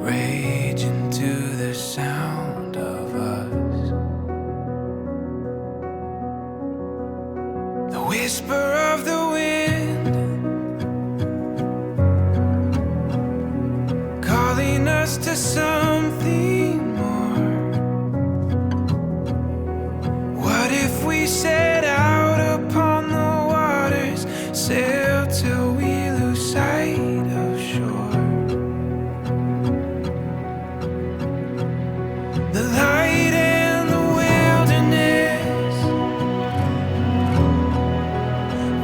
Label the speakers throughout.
Speaker 1: raging to the sound of us. The whisper of the wind calling us to something more. What if we set out upon the waters, sail till we lose sight of shore? The light and the wilderness,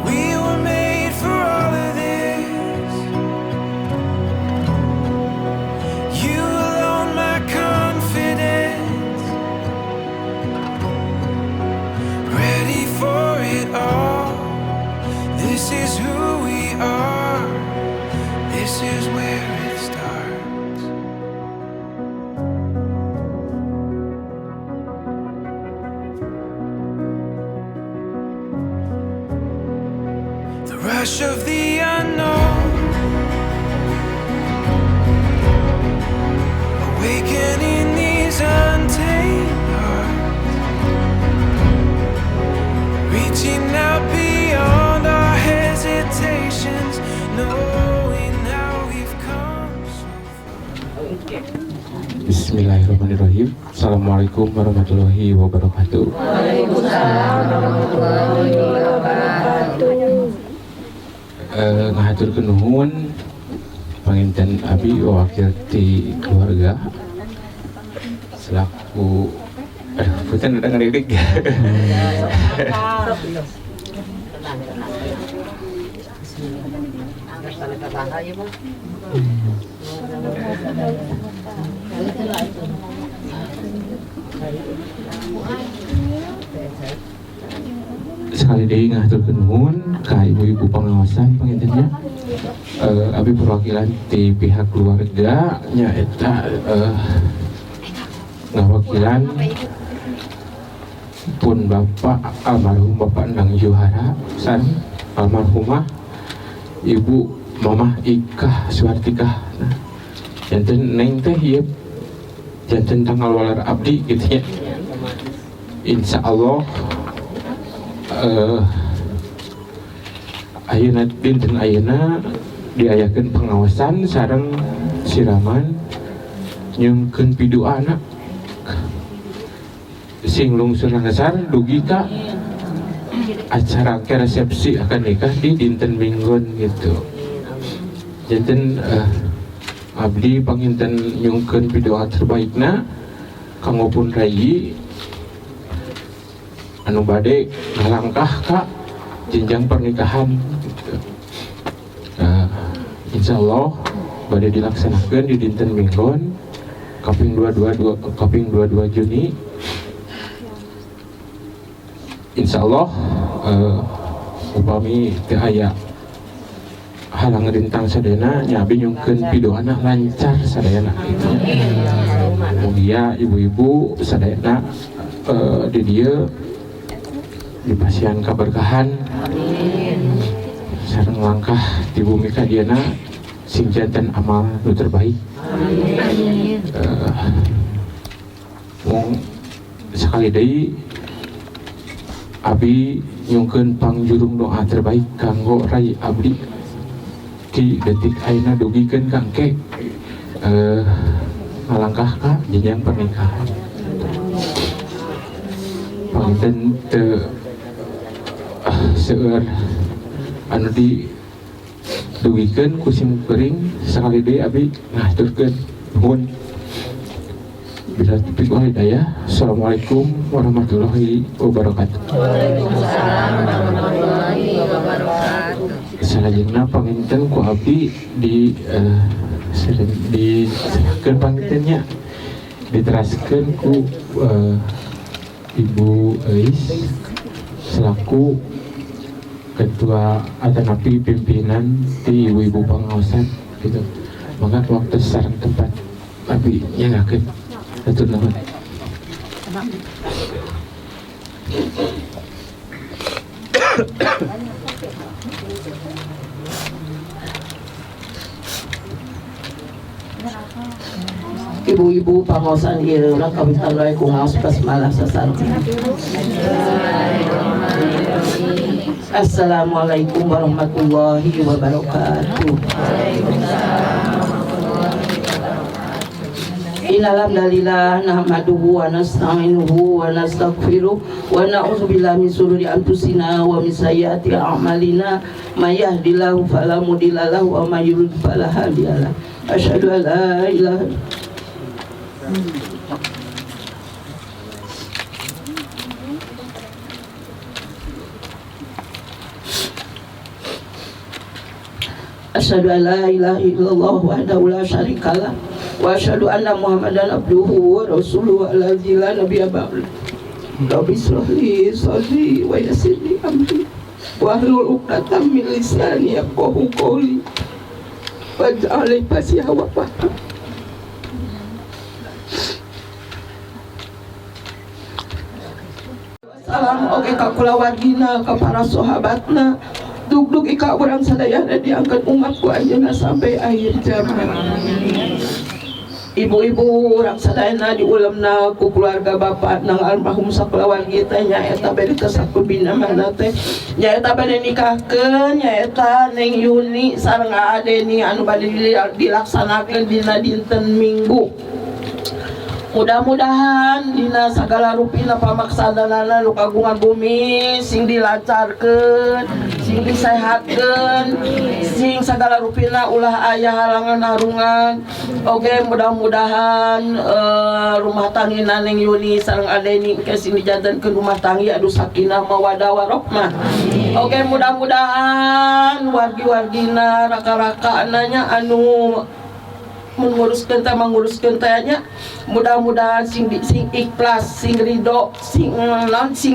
Speaker 1: we were made for all of this. You alone my confidence, ready for it all. This is who we are, this is where it starts. The rush of the unknown, awakening these untamed hearts, reaching out beyond our hesitations, knowing how we've come so far.
Speaker 2: Bismillahirrahmanirrahim. Assalamualaikum warahmatullahi wabarakatuh.
Speaker 3: Waalaikumsalam warahmatullahi wabarakatuh.
Speaker 2: Ngahaturkeun nuhun panginten abi wakil ti keluarga selaku punten udah ngelirik. Sekali deui ngaturkeun nuhun ka ibu-ibu pengawasan pangintennya. Abi perwakilan ti pihak keluarga nya eta ngawakilan pun Bapak almarhum Bapak Endang Johara san almarhumah Ibu Mamah Ikah Suartikah. Nah, janten neng teh ieu janten tanggal walar abdi gitu ya. Insya Allah ayeuna dinten ayeuna diayakeun pengawasan sareng siraman nyungkeun pidu anak sing lungsur dasar dugi ka acara resepsi akan nikah di dinten Minggon gitu. Janten abdi panginten nyungkeun pidoa terbaikna kanggo pun rayi anu bade ngalangkah ka jenjang pernikahan gitu. Insyaallah bade dilaksanakeun di dinten Minggon kaping 22 Juni. Insyaallah upami teu aya halang rintang sadayana nya abi nyungkeun pidoana lancar sadayana gitu. Mugia ibu-ibu sadayana di dieu dipasihan kaberkahan sareng langkah di bumi kadiana sing janten amal nu terbaik. Mung sekali deui abi nyungkeun pangjurung doa terbaik kanggo rai abdi di detik ayeuna dugikeun kangke ngalangkah ka jenjang pernikahan. Panginten teu seueur anu di dugikeun ku simkuring sakali deui abi ngaturkeun nuhun. Bila taufiq wal hidayah. Assalamualaikum warahmatullahi wabarakatuh.
Speaker 3: Waalaikumsalam warahmatullahi wabarakatuh.
Speaker 2: Salajengna panginten ku abdi di serahkeun pangintennya diteraskeun ku Ibu Eis selaku ketua atanapi pimpinan di ibu-ibu pengawasan gitu. Maka waktu sareng tempat abi nyanggakeun atur nuhun.
Speaker 4: Ibu-ibu pangosan ieu urang kawitan wae ku ngaos basmalah sasarti. Assalamualaikum warahmatullahi wabarakatuh. Innalhamdalillah nahmaduhu wa nasta'inuhu wa nastaghfiruh wa na'udzubillahi min shururi anfusina wa min sayyiati a'malina may yahdihillahu fala mudilla lahu wa may yudlil fala hadiyalah. Asyhadu an la ilaha Asyhadu an la ilaha illallah wahdahu la syarikalah wa asyhadu anna Muhammadan abduhu wa rasuluhu allazi la nabiyya ba'dahu. Rabbi shrah li sadri wa yassir li amri wahlul 'uqdatam min lisani yafqahu qawli waj'al li fasiha wa fahmi. Salam oge ka kulawargina ka para sahabatna dug-dug ika urang sadayana diangkat umat ku anjeunna sampai akhir zaman. Ibu-ibu urang sadayana diulemna ku keluarga bapak nang almarhum sakulawargi teh nyaeta bade sakubina mana teh nyaeta bade nikahkeun nyaeta Neng Yuni sareng Adeni anu bade dilaksanakeun dina dinten Minggu. Mudah-mudahan dina sagala rupina pamaksanana nu kagungan bumi sing dilancarkeun, sing disehatkeun, sing sagala rupina ulah aya halangan harungan. Oke, mudah-mudahan rumah tanggina Neng Yuni sareng Adeni ke sing dijantenkeun rumah tanggi adu sakinah mawaddah warahmah. Oke, mudah-mudahan wargi-wargina raka-raka ananya anu menguruskeun tanya mudah-mudahan sing ikhlas sing ridho sing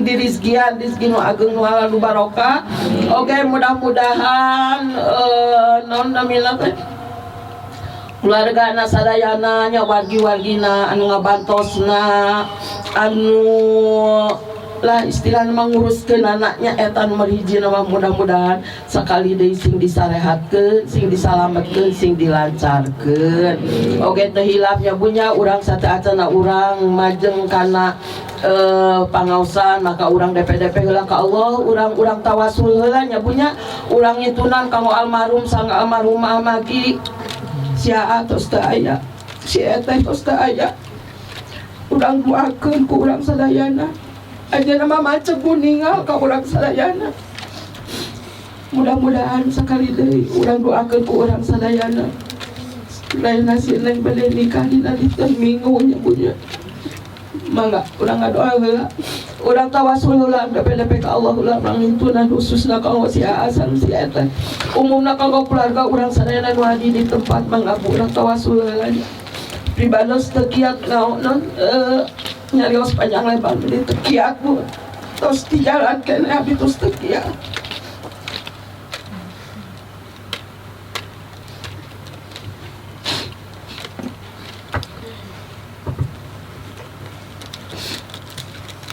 Speaker 4: dirizkian rezeki nu ageng nu halal nu barokah. Oke, mudah-mudahan naon namina teh keluargana sadayana nya wargi-wargina anu ngabantosna anu lah istilahna manguruskeun anaknya eta nomor hiji nama mudah-mudahan sakali deui sing disarehatkeun, sing disalametkeun, sing dilancarkeun. Oge teu hilapnya bunya urang sateacana urang majeng kana pangaosan maka urang DP-DP heula ka Allah, urang tawasul heula nya bunya urang ngitunan kanggo almarhum sang almarhumah magi sia tos teu aya, si eta tos teu aya. Urang doakeun ku urang sadayana aja nama macam kuningal ka urang sadayana. Mudah-mudahan sekali deui urang doakeun ku urang sadayana lain nasi lain bade nikah dina dinten Minggu nya punya mangga urang ngadoa heula urang tawasul heula DP-DP ka Allah heula urang ngintunan khususna kanggo si Aasan si eta umumna kanggo keluarga urang sadayana nu hadi di tempat mangga urang tawasul heula pribados teu kiat naon nyarios panjang lebar beli tekiat bu terus di jalan kene abis terus tekiat.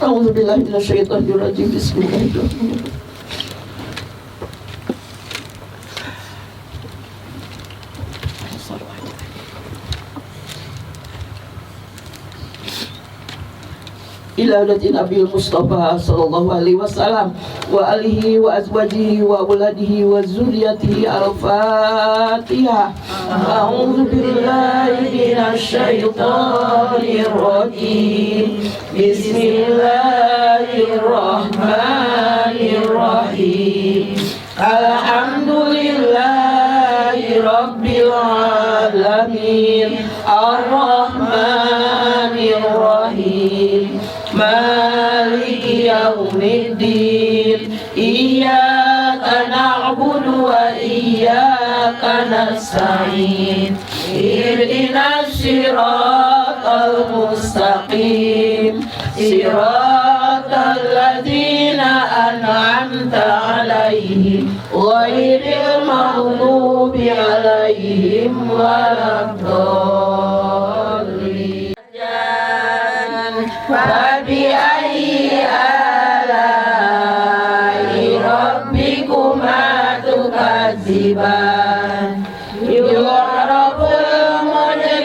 Speaker 4: A'udzubillahi minasyaitonir rajim. Bismillahirrahmanirrahim. Ila hadatin Nabi Mustafa sallallahu alaihi wasallam wa alihi wa azwajihi wa auladihi wa zurriyatihi. Al-Fatihah. A'udzu billahi minasy syaithanir rajim. Bismillahirrahmanirrahim. Alhamdulillahi rabbil alamin. Ar-Rahmanir Rahim. Maliki yaumiddin. Iyyaka na'budu wa iyyaka nasta'in. Ihdinas siratal mustaqim. Siratal ladzina an'amta 'alaihim ghairil maghdubi 'alaihim waladdallin. Fabi'ayyi ala'i rabbikuma tukadziban. Yu'raful mujrimun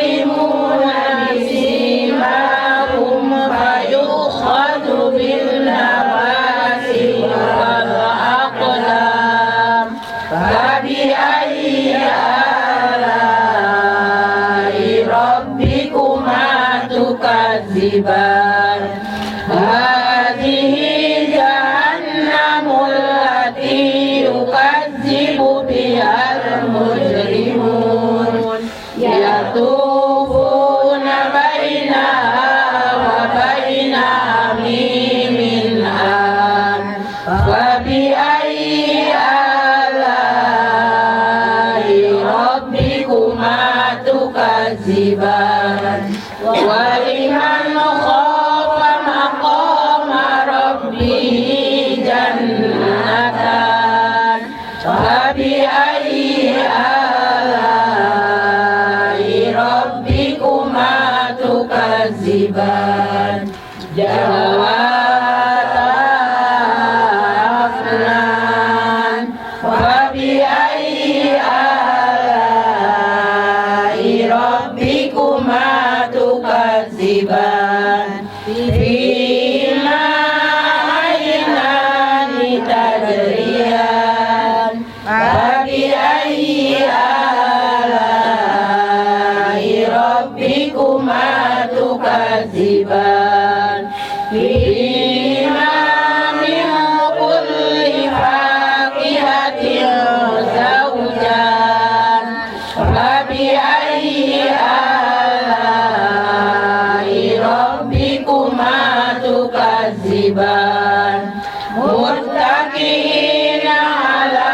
Speaker 4: tukadziban hadhihi jahannamul lati yukadzibu bihal mujrimun yatufuna bainaha wa baina hamimin an wa bi ayyi alai rabbikuma tukadziban wa liman khafa maqama rabbih jannatan wa bi ayyi alai rabbikuma tukadziban jawata afnan wa bi ayyi alai rabbikuma tukadziban fima aynani tajriyan wa bi ayyi alai rabbikuma tukadziban fima min kulli fakihatin zawjan wa bi ayyi alai rabbikuma tukadziban muttaqina ala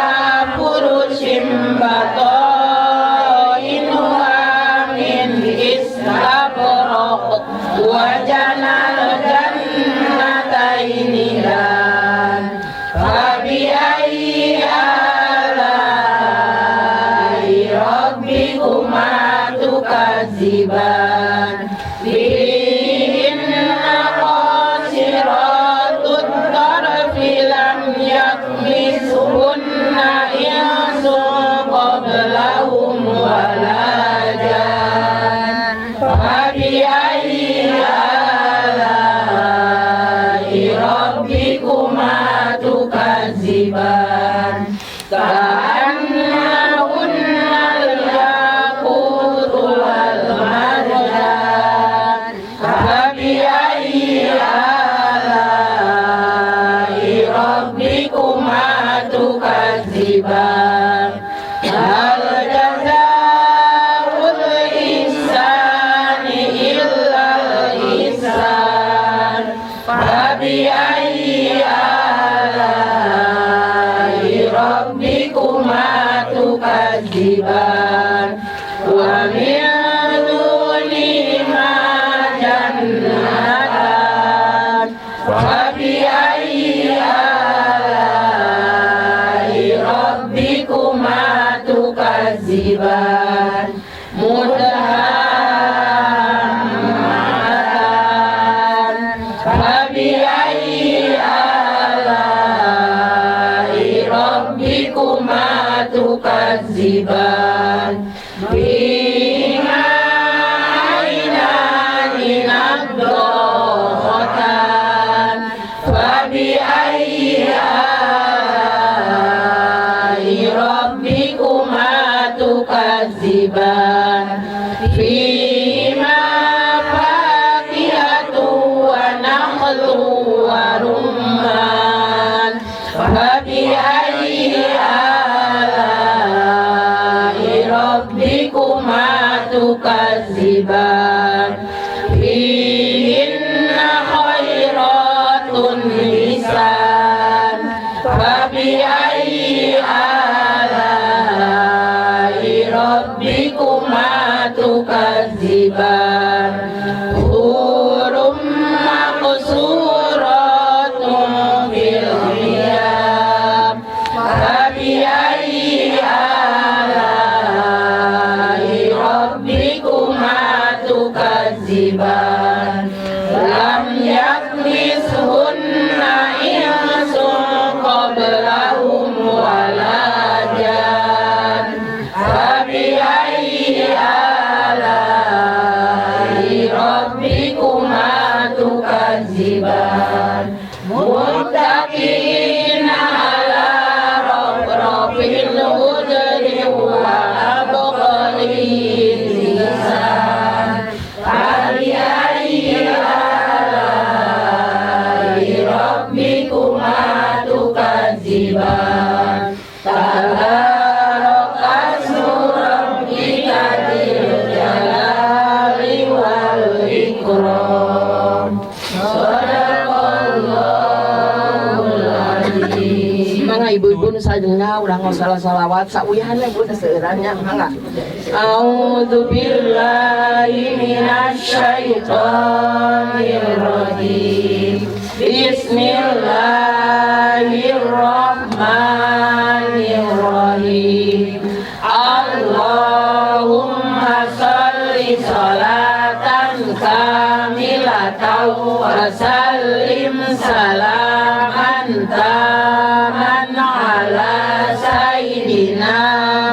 Speaker 4: furushin bata'inuha min istabraq wa janal jannataini dan fa bi ayyi alai rabbikuma tukadziban fihinna qasiratut tarfi lam yakmisuhunna insun qablahum wala jan fa bi ayyi alai rabbikuma tukadziban ka'annahunnal yaqutu wal marjan fa bi ayyi alai rabbikuma tukadziban hal jazaa'ul ihsani illal ihsan fa bi ayyi alai rabbikuma tukadziban wa min dunihima jannatan fa bi ayyi alai rabbikuma tukadziban mudhammatan fa bi ayyi alai rabbikuma tukadziban fiha aynani nadghatan fa bi ayyi alai rabbikuma tukadziban fihima fakihatun wa nakhlun wa rumman fa bi ayyi alai rabbikuma tukadziban fihinna khairatun hisan fa bi ayyi alai rabbikuma tukadziban hurum maqsuratun fil khiyam fa bi ayyi alai rabbikuma tukadziban lam yakmishunna insun qablahum wala jan fa bi ayyi alai rabbikuma tukadziban muttaqina ala rafrafin hudri wa abqali lisan fa bi ayyi pun sajengna urang salah salawat sauyahan we buat seueurannya mangga. A'udzubillahi minasyaitonir rajim. Bismillahirrahmanirrahim. Allahumma sholli sholatan kamilatan wa sallim salaman taman ala sayyidina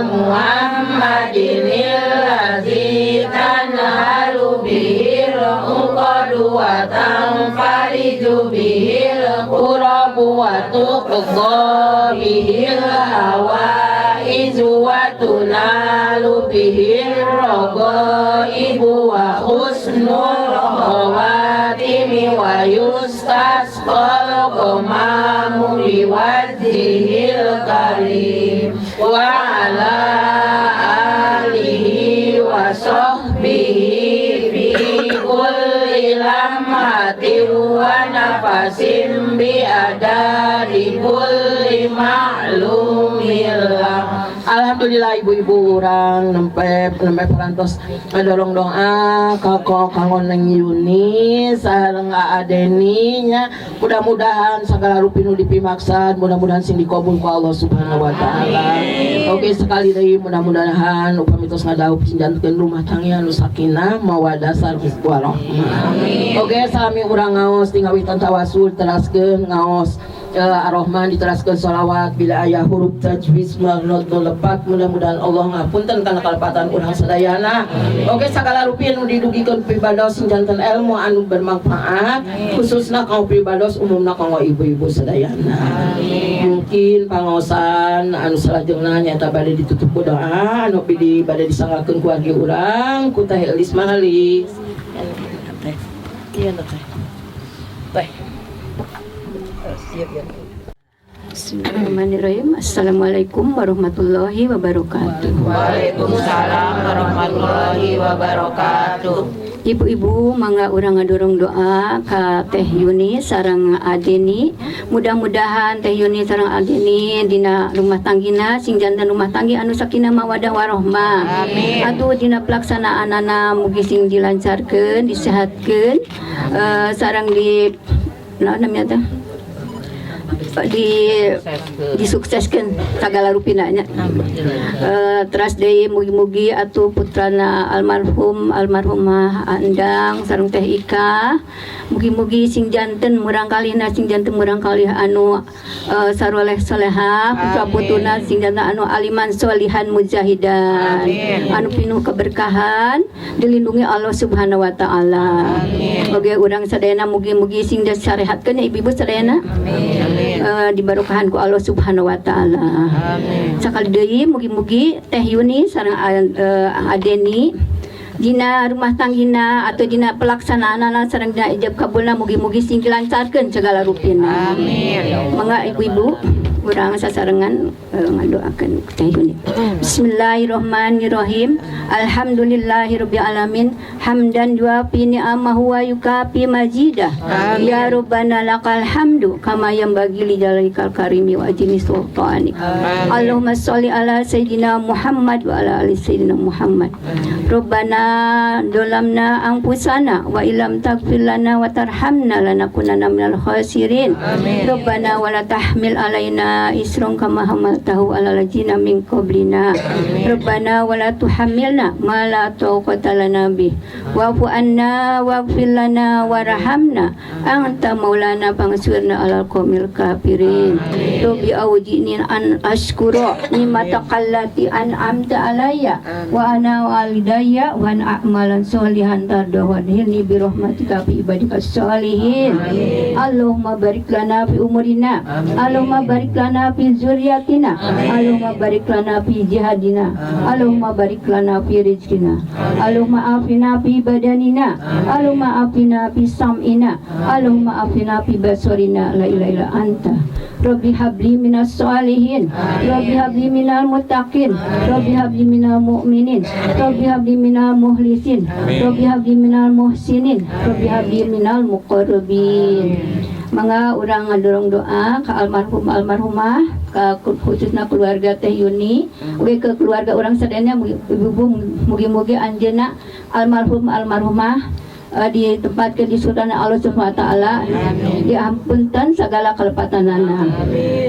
Speaker 4: Muhammadin alladzi tanhalu bihil uqadu wa tanfariju bihil qurabu wa tuqda bihil hawaizu wa tunalu bihil ragaibu wa husnul khawatimi wa yustasqal qamamu biwajhil karim wa ala alihi wa sahbihi fi kulli lamhatin wa nafasin bi adari kulli ma'lumillah. Alhamdulillah ibu-ibu urang nempe parantos ngadorong doa kanggo Neng Yuni sareng Adeni nya mudah-mudahan segala rupi nu dipimaksan mudah-mudahan sing dikabul ku Allah Subhanahu wa taala. Oke sekali deui mudah-mudahan upami tos ngadaup sinjankeun rumah tangga anu sakinah mawaddah sareng warahmah. Oke salami urang ngaos tinggal witan tawasul teraskeun ngaos Ar-Rahman diteraskeun sholawat bila aya huruf tajwid magnot lepat mudah-mudahan Allah ngapunten kana kalepatan urang sadayana. Oke sagala rupi nu didugikeun pibados sinjanten ilmu anu bermanfaat khususna kanggo pibados umumna kanggo ibu-ibu sadayana. Mungkin pangaosan anu salajengna nyaeta bade ditutup ku doa anu bade disangakeun ku wargi urang ku Teh Elis Mahalis. Iya teh. Teh.
Speaker 3: Bismillahirrahmanirrahim. Assalamualaikum warahmatullahi wabarakatuh.
Speaker 4: Waalaikumsalam warahmatullahi wabarakatuh.
Speaker 3: Ibu-ibu mangga urang ngadorong doa ka Teh Yuni sareng Adeni. Mudah-mudahan Teh Yuni sareng Adeni dina rumah tanggina sing janten rumah tanggi anu sakinah mawaddah warahmah. Amin. Atuh dina pelaksanaanana mugi sing dilancarkeun, disehatkeun sareng di namanya teh disukseskan segala rupinanya. Teras deui mugi-mugi atuh putrana almarhumah Andang sareng Teh Ika mugi-mugi sing janten murang kalihna sing janten murang kalih anu saroleh salehah putra-putuna sing janten anu aliman sholihan mujahidan anu pinuh keberkahan dilindungi Allah Subhanahu wa taala. Oge urang sadayana mugi-mugi sing disarehatkeun ya ibu-ibu sadayana. Dibarokahan ku Allah Subhanahu wa taala. Sakali deui mugi-mugi Teh Yuni sareng Adeni dina rumah tanggina atau dina pelaksanaanana sareng dina ijab kabulna mugi-mugi sing dilancarkeun segala rupina. Amin. Mangga ibu-ibu urang sasarengan ngadoakeun Teh Yuni. Bismillahirrahmanirrahim. Alhamdulillahirabbil alamin hamdan yuafi ni'amahu wa yukafi majidah. Ya Rabbana lakal hamdu kama yanbaghi li jalalika karimi wa ajmi sultanik. Allahumma sholli ala sayyidina Muhammad wa ala ali sayyidina Muhammad. Rabbana dolamna anfusana wa illam taghfir lana wa tarhamna lanakunanna minal khasirin. Rabbana wa la tahmil alaina isron kama hamaltahu ala ladzina min qablina. Rabbana wa la tuhammilna ma la taqata lana bih wa'fu anna waghfir lana warhamna anta maulana fansurna alal qaumil kafirin. Rabbi awjini an ashkura ni'mataka an'amta alayya wa ana walidayya wa an a'malan sholihan tardahu hilni bi rahmatika fi ibadikas sholihin. Allahumma barik lana fi umurina, Allahumma barik lana fi zuriyatina, Allahumma barik lana fi jihadina, Allahumma barik lana fi rizkina, Allahumma afina fi badanina, Allahumma afina fi sam'ina, Allahumma afina fi basarina, la ilaha illa anta. Rabbi habli minas sholihin, Rabbi habli minal muttaqin, Rabbi habli minal mu'minin, Rabbi habli minal muhlisin, Rabbi habli minal muhsinin, Rabbi habli minal muqarrabin. Mangga urang ngadorong doa ke almarhum almarhumah, khususnya keluarga Teh Yuni, ugi ke keluarga orang sadayana ibu-ibu mugi-mugi anjeunna almarhum almarhumah ditempatkan di surga Allah Subhanahu wa taala, diampunkan segala kelepatanana.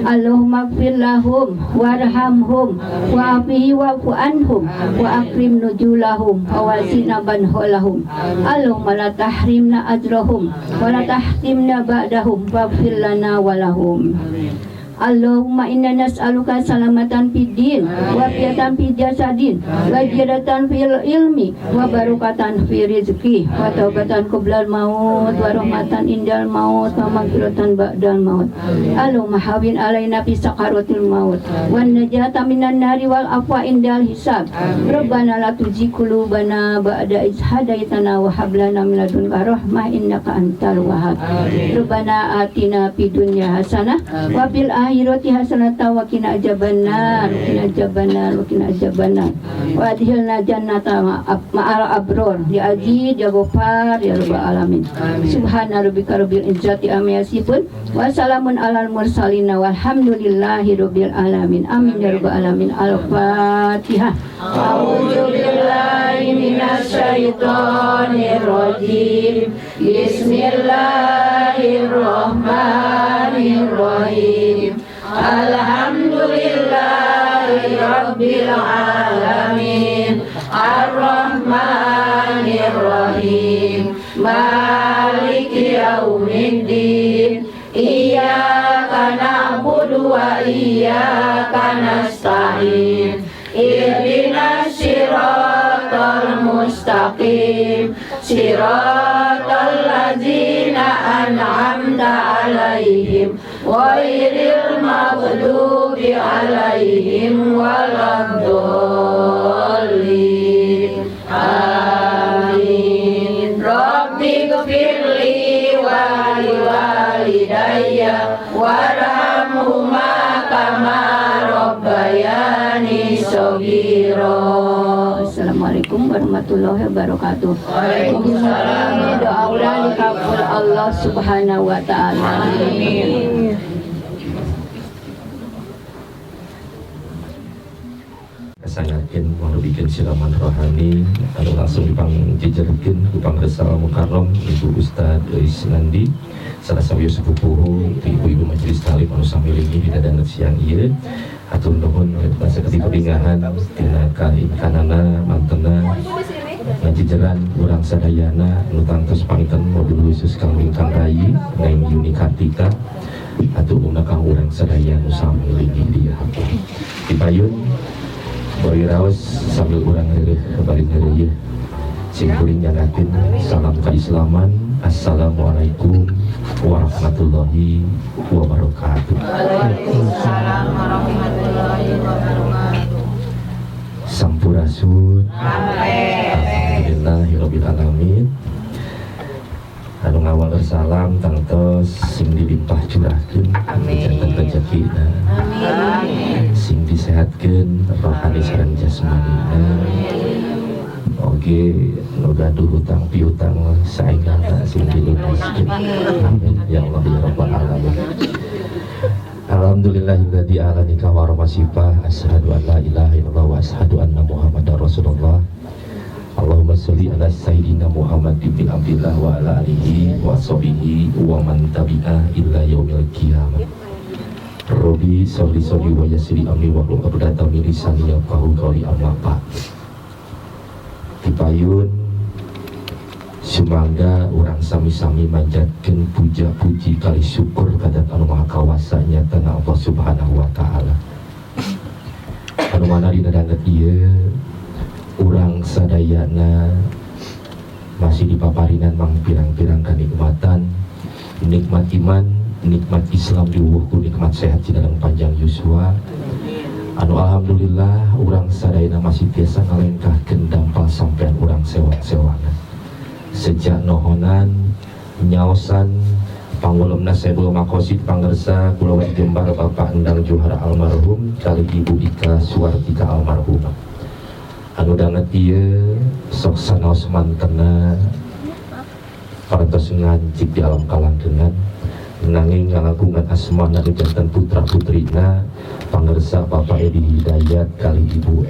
Speaker 3: Allahumma ighfir lahum warhamhum wa'afihi wa'fu anhum wa akrim nuzulahum wa wasina banholahum. Allahumma la tahrimna ajrahum wa la tahtimna ba'dahum waghfir lana walahum. Allahumma inna nas'aluka salamatan fid din wa fiyatan fil jasadin wa jiratan fil ilmi wa barakatan fi rizqi wa taubatan qoblal maut wa rahmatan indal maut wa maghfiratan ba'dal maut. Allahumma hawin alaina fi sakaratil maut wan najata minan nari wal afwa indal hisab. Rabbana la tuzigh qulubana ba'da idh hadaitana wa hab lana min ladunka rahmah innaka antal wahhab. Rabbana atina fid dunya hasanah wa fil akhirati hasanatan wa qina adzabannar wa qina adzabannar wa adkhilna jannata ma'al abror ya aziz ya ghafar ya rabbal alamin. Subhana rabbika rabbil izzati amma yasifun wa salamun alal mursalin walhamdulillahi rabbil alamin. Amin ya rabbal alamin. Al-Fatihah. A'udzu billahi minasy syaithanir rajim. Bismillahirrahmanirrahim. Alhamdulillahi rabbil alamin. Ar-Rahmanir-Rahim. Maliki yaumiddin. Iyyaka na'budu wa iyyaka nasta'in. Ihdinas siratal mustaqim. Siratal ladzina an'amta 'alaihim ghairil maghdubi 'alaihim waladdallin. Amin. Rabbi ghfirli wa liwalidayya warhamhuma kama rabbayani shaghira. Assalamualaikum warahmatullahi wabarakatuh. Waalaikumsalam. Doa ulang dikabul Allah Subhanahu wa taala. Amin.
Speaker 5: Kesangakeun mau bikin silaman rohani anu langsung dipangjejerkeun ku Pangresa Mukarrom Ibu Ustad Eis Nandi sarasa sepupuh ibu-ibu majelis talim anu samilingi didadanget siang ieu. Hatur nuhun saketi pedingahan tina kanana mantena ngajejeran urang sadayana anu tangtos pangiten mobil khusus kang Ingkang Rayi Neng Yuni Kartika atuh kang urang sadaya anu samilingi dia. Dipayun bari raos sambil urang heureuh balik heureuh sing kuring nyanakeun salam kaislaman. Assalamualaikum warahmatullahi wabarakatuh.
Speaker 6: Waalaikumsalam warahmatullahi wabarakatuh.
Speaker 5: Sampurasun. Alhamdulillahirabbil alamin. Anu ngawal salam tangtos sing dilimpah curahkeun janten rezekina. Amin. Sing disehatkeun rohani sareng jasmanina. Oke, nu gaduh hutang piutang saengana sing dilunaskeun. Amin ya Allah ya rabbal alamin. Alhamdulillahilladzi alani ka wa ramasifah asyhadu an la ilaha illallah wa asyhadu anna muhammadar rasulullah. Allahumma sholli ala sayyidina Muhammad ibn Abdillah wa ala alihi wa sahbihi wa man tabi'ah illa yaumil qiyamah. Rabbi sholli wa yassir amri wa hlul 'uqdatam min lisani yafqahu qawli. Amma ba'd. Dipayun sumangga urang sami-sami manjatkeun puja-puji kali syukur kadat anu maha kawasa nyatana Allah Subhanahu wa taala. Anu mana dina danget ieu urang sadayana masih dipaparinan mang pirang-pirang kanikmatan, nikmat iman, nikmat Islam diuwuhku nikmat sehat dalam panjang yuswa. Anu alhamdulillah urang sadayana masih tiasa ngalengkahkeun dampal sampean urang sewang-sewangan. Sejak nohonan nyaosan panggulumna Sayyidul Maqasid Pangresa Kulawan Jembar Bapak Endang Juhara almarhum kali Ibu Ika Suwartika almarhumah. Anu danget ieu sok sanaos mantena parantos ngancik di alam kalanggengan nanging ngalagungan asmana nu janten putra putrina pangersa Bapak Edi Hidayat kali Ibu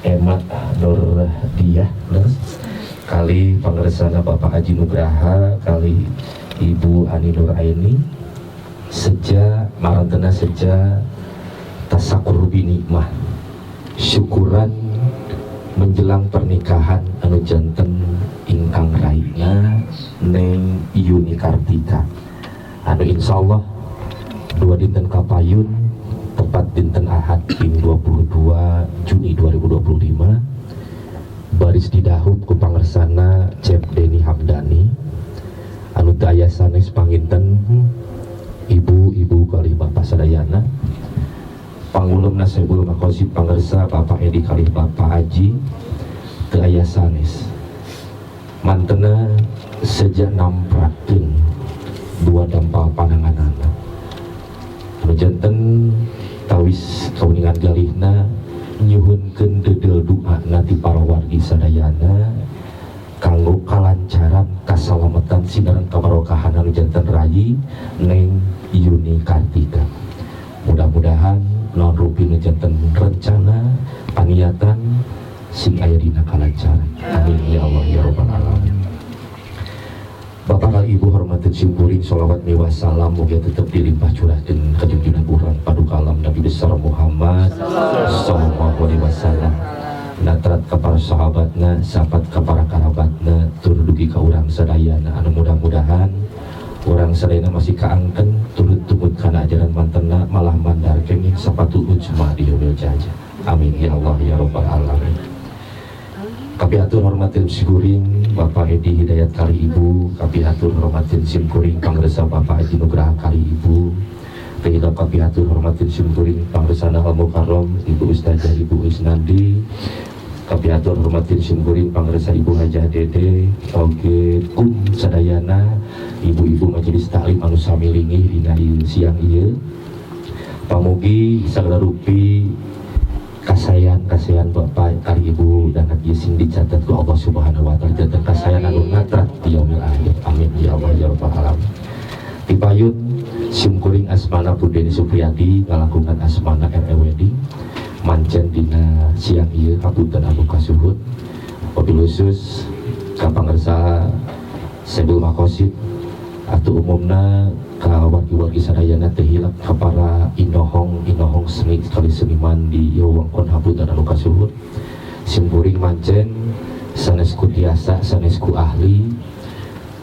Speaker 5: Emat Nur Diah kali pangersana Bapak Haji Nugraha kali Ibu Ani Nur Aini seja marantena seja tasakur binikmah syukuran menjelang pernikahan anu janten ingkang raina Neng Yuni Kartika anu insyaallah 2 dinten kapayun tepat dinten Ahad ping 22 Juni 2025 baris didahut ku pangersana Cep Deni Hamdani anu daya sanes panginten ibu-ibu kali bapak sadayana pangulumna sebelum makosip pangersa Bapak Edi kali Bapak Haji daya sanes mantena sejak namprakeun 2 dampal pananganana anu janten tawis kauningan galihna nyuhunkeun dedel doa nanti para wargi sadayana kanggo kalancaran kasalamatan sinaran kabarokahan anu janten rayi Neng Yuni Kartika. Mudah-mudahan non rupi nu janten rencana paniatan sing aya dina kalancaran. Amin ya Allah ya rabbal alamin. Bapak kali Ibu hormatin simpuring sholawat miwah salam mugia tetap dilimpah curahkeun ka junjungan urang paduka alam Nabi besar Muhammad sallallahu alaihi wasallam. Natrat ka para sahabatna, sahabat ka para karabatna, turut dugi ka urang sadayana anu mudah-mudahan urang sadayana masih kaangken turut tumut kana ajaran mantena malah mandar kenging sapatu ujma di yaumil jajah. Amin ya Allah ya rabbal alamin. Kapihatur hormatin siguring Bapak Edi Hidayat kali Ibu, kapihatur hormatin simkuring pangresa Bapak Haji Nugraha kali Ibu, Kehidup kapihatur hormatin simkuring pangresana Al Mukarram Ibu Ustazah Ibu Isnandi, kapihatur hormatin simkuring pangresa Ibu Hajah Dede, oge kum sadayana ibu-ibu majelis taklim anu sami linggih dina siang ieu. Pamugi sagala rupi kasayan Bapak kali Ibu dan Haji sing dicatat ku Allah Subhanahu wa taala janten kasayan anu natrat di yaumil akhir. Amin ya Allah ya rabbal alamin. Dipayun simkuring asmana Pudeni Supriyadi ngalakungan asmana RE Wedding mancen dina siang ieu hapunten anu kasuhun. Wabil khusus ka pangersa Sebul Makosid atau umumna ka wargi-wargi sadayana teh hilap ka para inohong seni sekali seniman di wewengkon hapunten anu kasuhun. Simpuring mancen sanesku tiasa sanesku ahli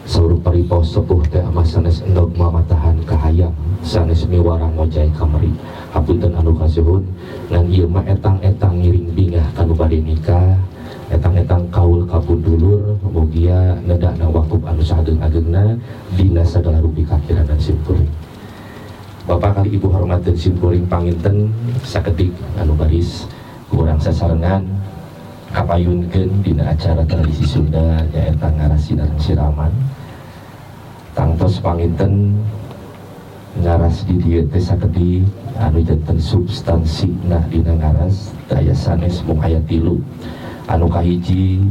Speaker 5: saurung paripos sepuh teh ama sanes endog mamatahan kahayang sanes miwarang ngojai kamari hapunten anu kasuhun ngan ieu mah etang-etang ngiring bingah kanu bade nikah etang-etang kaul kapundulur mugia nedana wakub anu sageng-agengna dina sagala rupi kakiranan simkuring. Bapak kali Ibu hormatin simkuring panginten sakedik anu baris kurang sasarengan kapayunkeun dina acara tradisi Sunda nyaeta ngarasinan siraman tangtos panginten ngaras di dieu teh sakedik anu janten substansina dina ngaras daya sanes mung aya 3 anu kahiji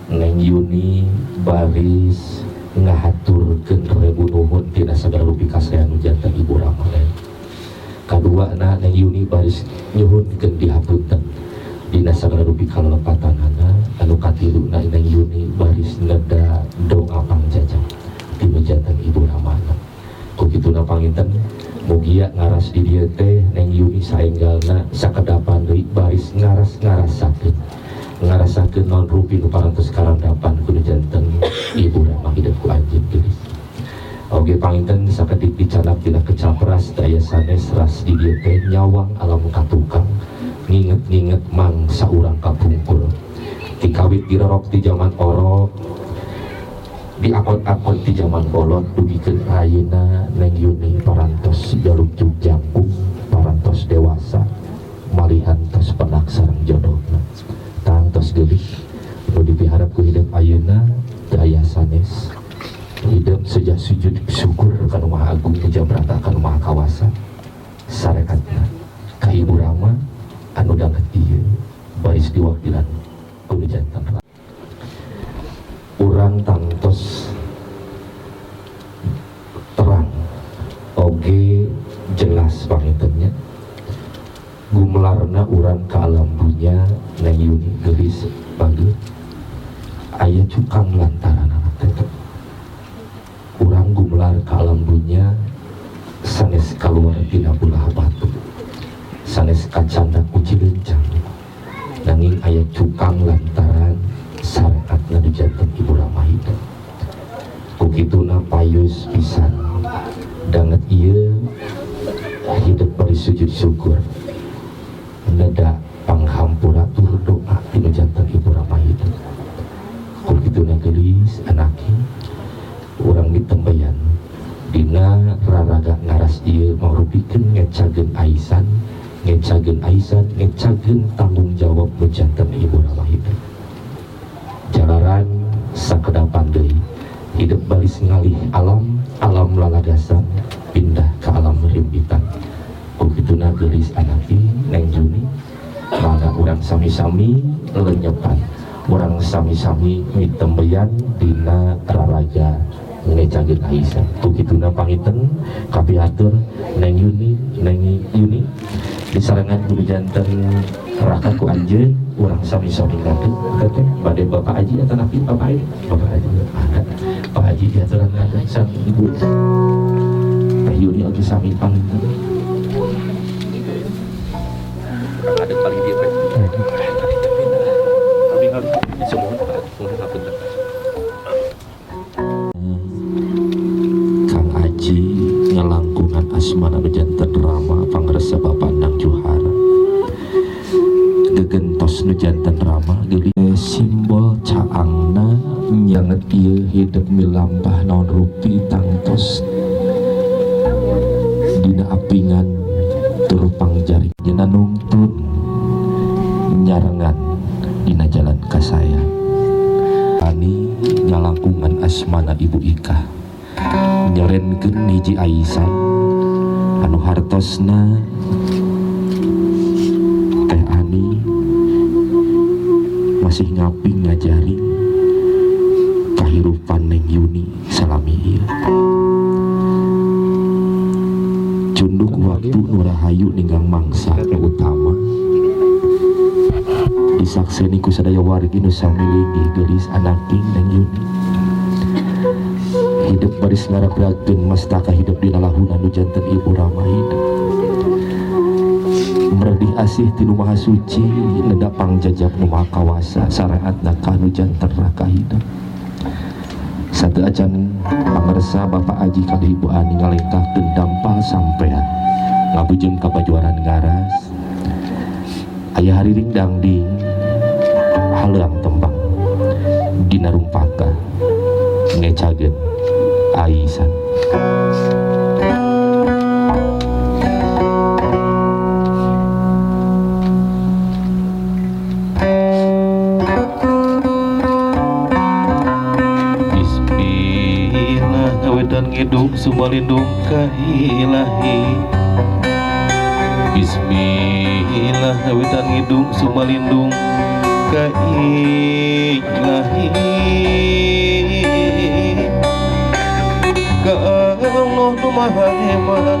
Speaker 5: Neng Yuni baris ngahaturkeun rebu nuhun dina sagala rupi kasayan janten Ibu Ramalan. Kaduana Neng Yuni baris nyuhunkeun dihapunten dina sagala rupi kalelepatanana. Anu katiluna Neng Yuni baris neda doa pangjajah dina janten Ibu Ramalan. Ku kituna panginten mugia ngaras di dieu teh Neng Yuni saenggalna sakedapan deui baris ngarasakeun non rupi nu parantos karandapan kudu janten Ibu Rama hidup ku anjeun geulis. Oge panginten sakedik dicanap dina kecapras daya sanes ras di dieu teh nyawang alam katukang nginget-nginget mang saurang kapungkur. Tikawit dirorok di zaman orok di akon-akon di zaman bolot dugikeun ayeuna Neng Yuni parantos jaluk juk jangkung parantos dewasa malihan tos penak sareng jodohna tangtos geulih nu dipiharap ku hidup ayeuna daya sanes hidup sejak sujud syukur kana Maha Agung jabrata kana Maha Kawasa sarekatna ka Ibu Rama anu danget ieu baris diwakilan kudu janten urang tangtos terang jelas pangintennya gumlarna urang ka alam dunya nang yuni geulis bageut aya cukang lantaran anak teh urang gumlar ka alam dunya sanes kaluar tina ulah batu sanes kacanda ku Cileunjang nanging aya cukang lantaran syariatna di janten Ibu Ramahida kukituna payus pisan danget ieu hidup bari sujud syukur neda panghampura tur doa dina janten Ibu Ramahida kukituna geulis anaki urang ditembayan dina raraga ngaras ieu mangrupikeun ngecageun aisan ngecageun tanggung jawab nu janten Ibu Ramahida jalaran sakedapan deui hidup baris ngalih alam lalagasan pindah ke alam rimbitan kukituna geulis anaki neng Juni mangga urang sami-sami lenyepan urang sami-sami mitembeyan dina raraga ngecageun aisan kukituna pangiten kapiatur neng Yuni disarengan guru janten raka ku anjeun urang sami-sami ngadeuk teh bade Bapak Haji atau napi Bapak Haji ada Pak Haji diaturan ngadeuk sang ibu Teh Yuni oge sami pangiten urang ngadeuk paling dieu teh kami semua ngapunten Kang Aji ngalangkungan asmana bejanten Rama pangresa Bapak Nang Juhara gegentos nu janten Rama geulis simbol caangna nyanget ieu hidup milampah naon rupi tangtos dina apingan tur pangjari dina nungtun nyarengan dina jalan kasayang ani ngalangkungan asmana Ibu Ika nyarenkeun hiji aisan anu hartosna Teh Ani masih ngaping ngajaring kahirupan neng Yuni salami ieu cunduk waktu nu rahayu ninggang mangsa nu utama disakseni ku sadaya wargi nu sami linggih geulis anaking neng Yuni hidup baris ngarabrakeun mastaka hidup dina lahuna nu janten Ibu Ramahida meredih asih ti nu maha suci neda pangjajab nu maha kawasa syariatna ka nu janten raka hidup sateu acan pangresa Bapak Haji ka Ibu Ani ngalengkahkeun dampal sampean ngabujeun ka pajuaran ngaras aya hariring dangding haleuang tembang dina rumpaka ngecageun aisan Bismillah ngawetan ngidung sumalindung ka Ilahi Bismillah ngawetan ngidung sumalindung ka Ilahi ka Allah nu maha hebat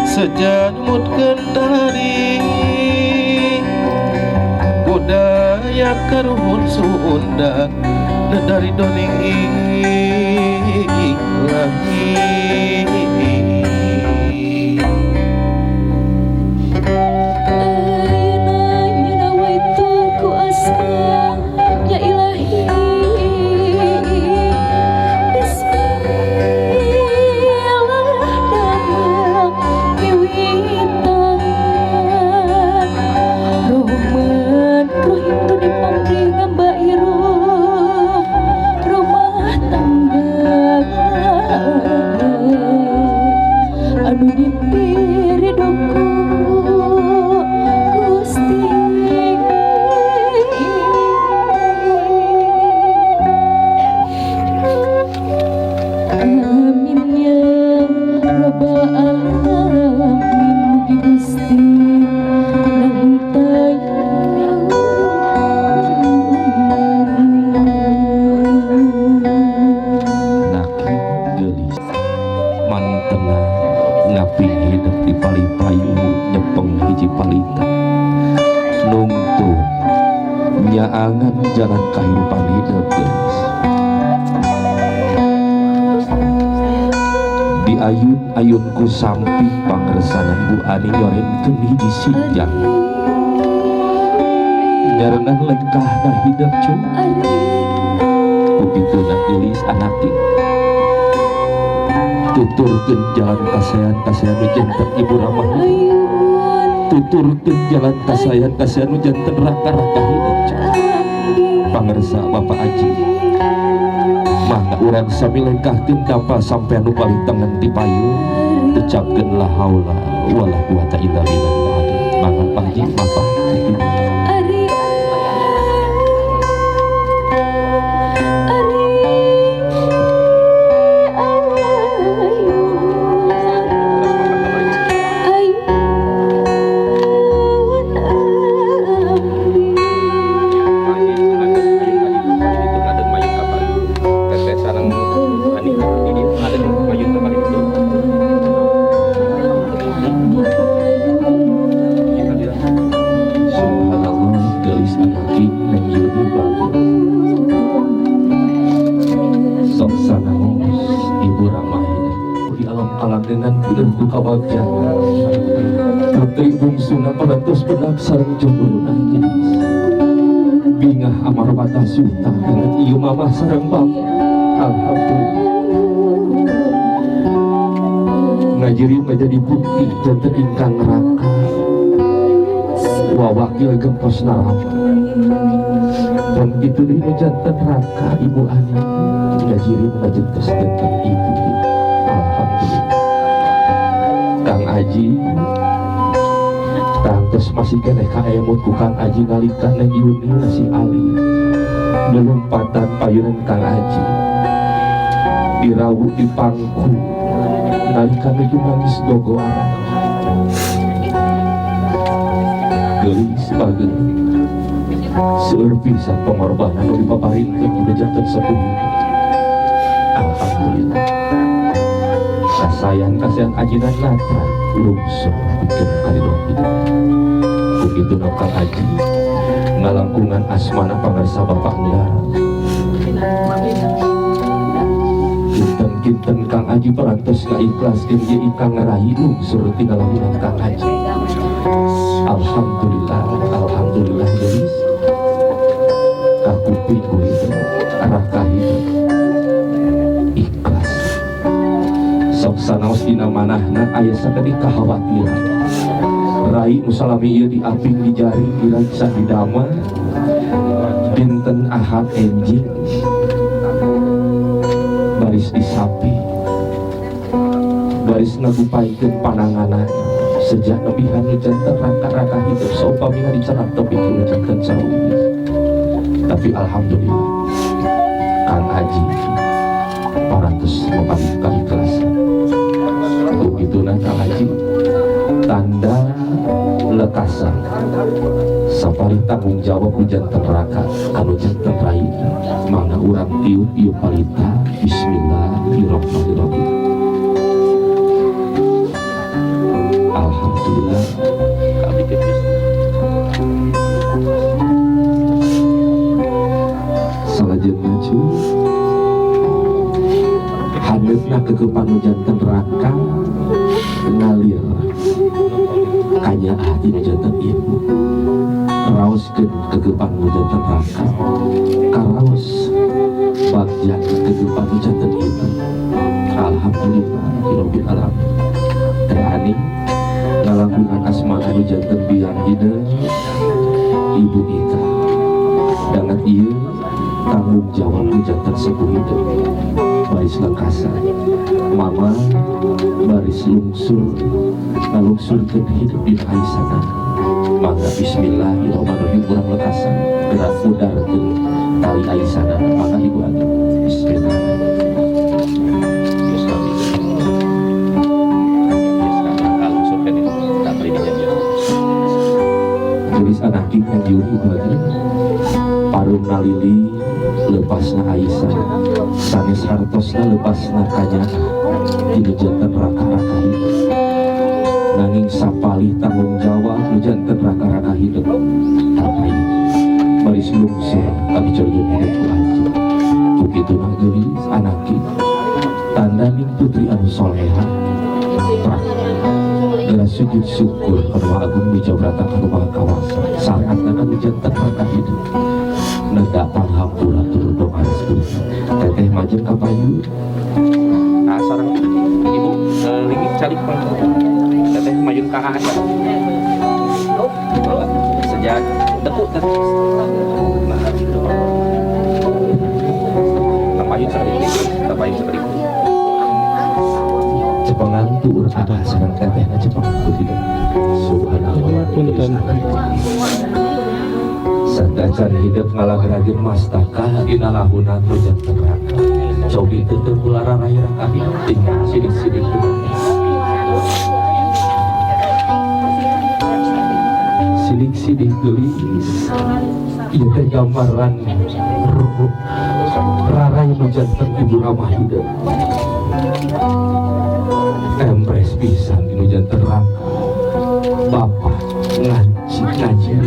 Speaker 5: sejamut kendari budaya karuhun Sunda dari doning Ilahi
Speaker 7: rumah tangga
Speaker 5: nerangan jalan kehidupan hidup guys. Di ayun-ayunku samping pangresana Ibu Ani nyorenkeun hiji sinjang nyarengan lengkahna hidup cu begituna gelis anakti tuturkeun jalan kasayan nu janten Ibu Ramah, tuturkeun jalan kasayan nu janten raka-raka hidup cu pangresa Bapak Aji. Maka urang sami lengkahkeun dampal sampai anu paling tengen di payung ucapkeun la haula wala quwata illa billah. Mangga Pak Haji maaf. Kabagjaan putri bungsuna parantos benak sareng jodohna bingah amar mata suta dengan ieu mamah sareng bapak. Alhamdulillah ngajiri menjadi bukti janten ingkang neraka wawakil gempos narama dan itu dinu janten neraka Ibu Ani ngajiri menjadi janten ibu. Alhamdulillah Kang Aji tangtos masih kena kaemut ku Kang Aji nalika neng Yuni nasi Ali melompatan payunan Kang Aji dirawuk di pangku nalika nuju nangis gogoaran gelis bagel seueur pisan pengorbanan nu dipaparinkeun udah janten sepuh. Alhamdulillah kasayan ajinan natra lungsur bikin kalidong hidup begitu Kang Aji ngalangkungan asmana pangarsa Bapak Nglar kinten Kang Aji parantos ngaikhlaskeun ieu ingkang ngarahi lungsur tina lamunan Kang Aji. Alhamdulillah geus kakuping ku itu arah kahidup ikhlas sok sanaos dina manahna aya sakeutik kakhawatiran rai musalami ieu diaping di jari diraksa di dama dinten Ahad enjing baris disapi baris ngagupaikeun pananganan sejak nebihan nu janten raka-raka hidup saupamina dicerat topik nu janten saruwi. Tapi alhamdulillah Kang Aji parantos mapati kaikhlasan begituna Kang Aji tanda lekasan sapari tanggung jawab nu janten raka anu janten rai mangga urang tiup ieu palita bismillahirrahmanirrahim. Alhamdulillah kami kebis salajen maju haneutna kekepan nu janten raka ngalir kanyaah dina janten ibu raoskeun kekepan nu janten raka karaos bagja kekepan nu janten ibu. Alhamdulillah rabbil alamin. Teh Ani ngalangkungan asmana nu janten biang hideung ibu kita dangan ieu tanggung jawab nu janten sepuh hidup baris lekasan mama baris lungsur ngalungsurkeun hidup di aisana mangga bismillahirrahmanirrahim urang lekasan gerak mudarkeun tali aisana mangga Ibu Ani bismillah. Gelis anak kita diuri bagi parum nalili lepasna Aisyah sanes hartosna lepasna kanya dina janten raka-raka hidup nanging sapalih tanggung jawab nu janten raka-raka hidup tapi Maris lungsir kami jorgen hidupku aja begitu nak gelis anaki tanda ning putri anu soleha gelas sujud syukur kedua agung wijabrata kedua kawasan syariat anu jantan raka hidup neda panghampura turun doa rezeki teteh majeng kapayu sareng ibu lingit calik teteh majeng ka aya sejak dekuk kan kapayu sekali Jepangan tuur ada sareng teteh na Jepang tidak subhanallah punten sadacan hidup ngalagrageun mastaka dina lahuna tujan neraka cobi teu teu mulara raya kami tinggal sidik-sidik sidik-sidik gelis ieu teh gambaran rarai nujanten ibu ramah hidup empres pisan di nujanten neraka bapak ngaji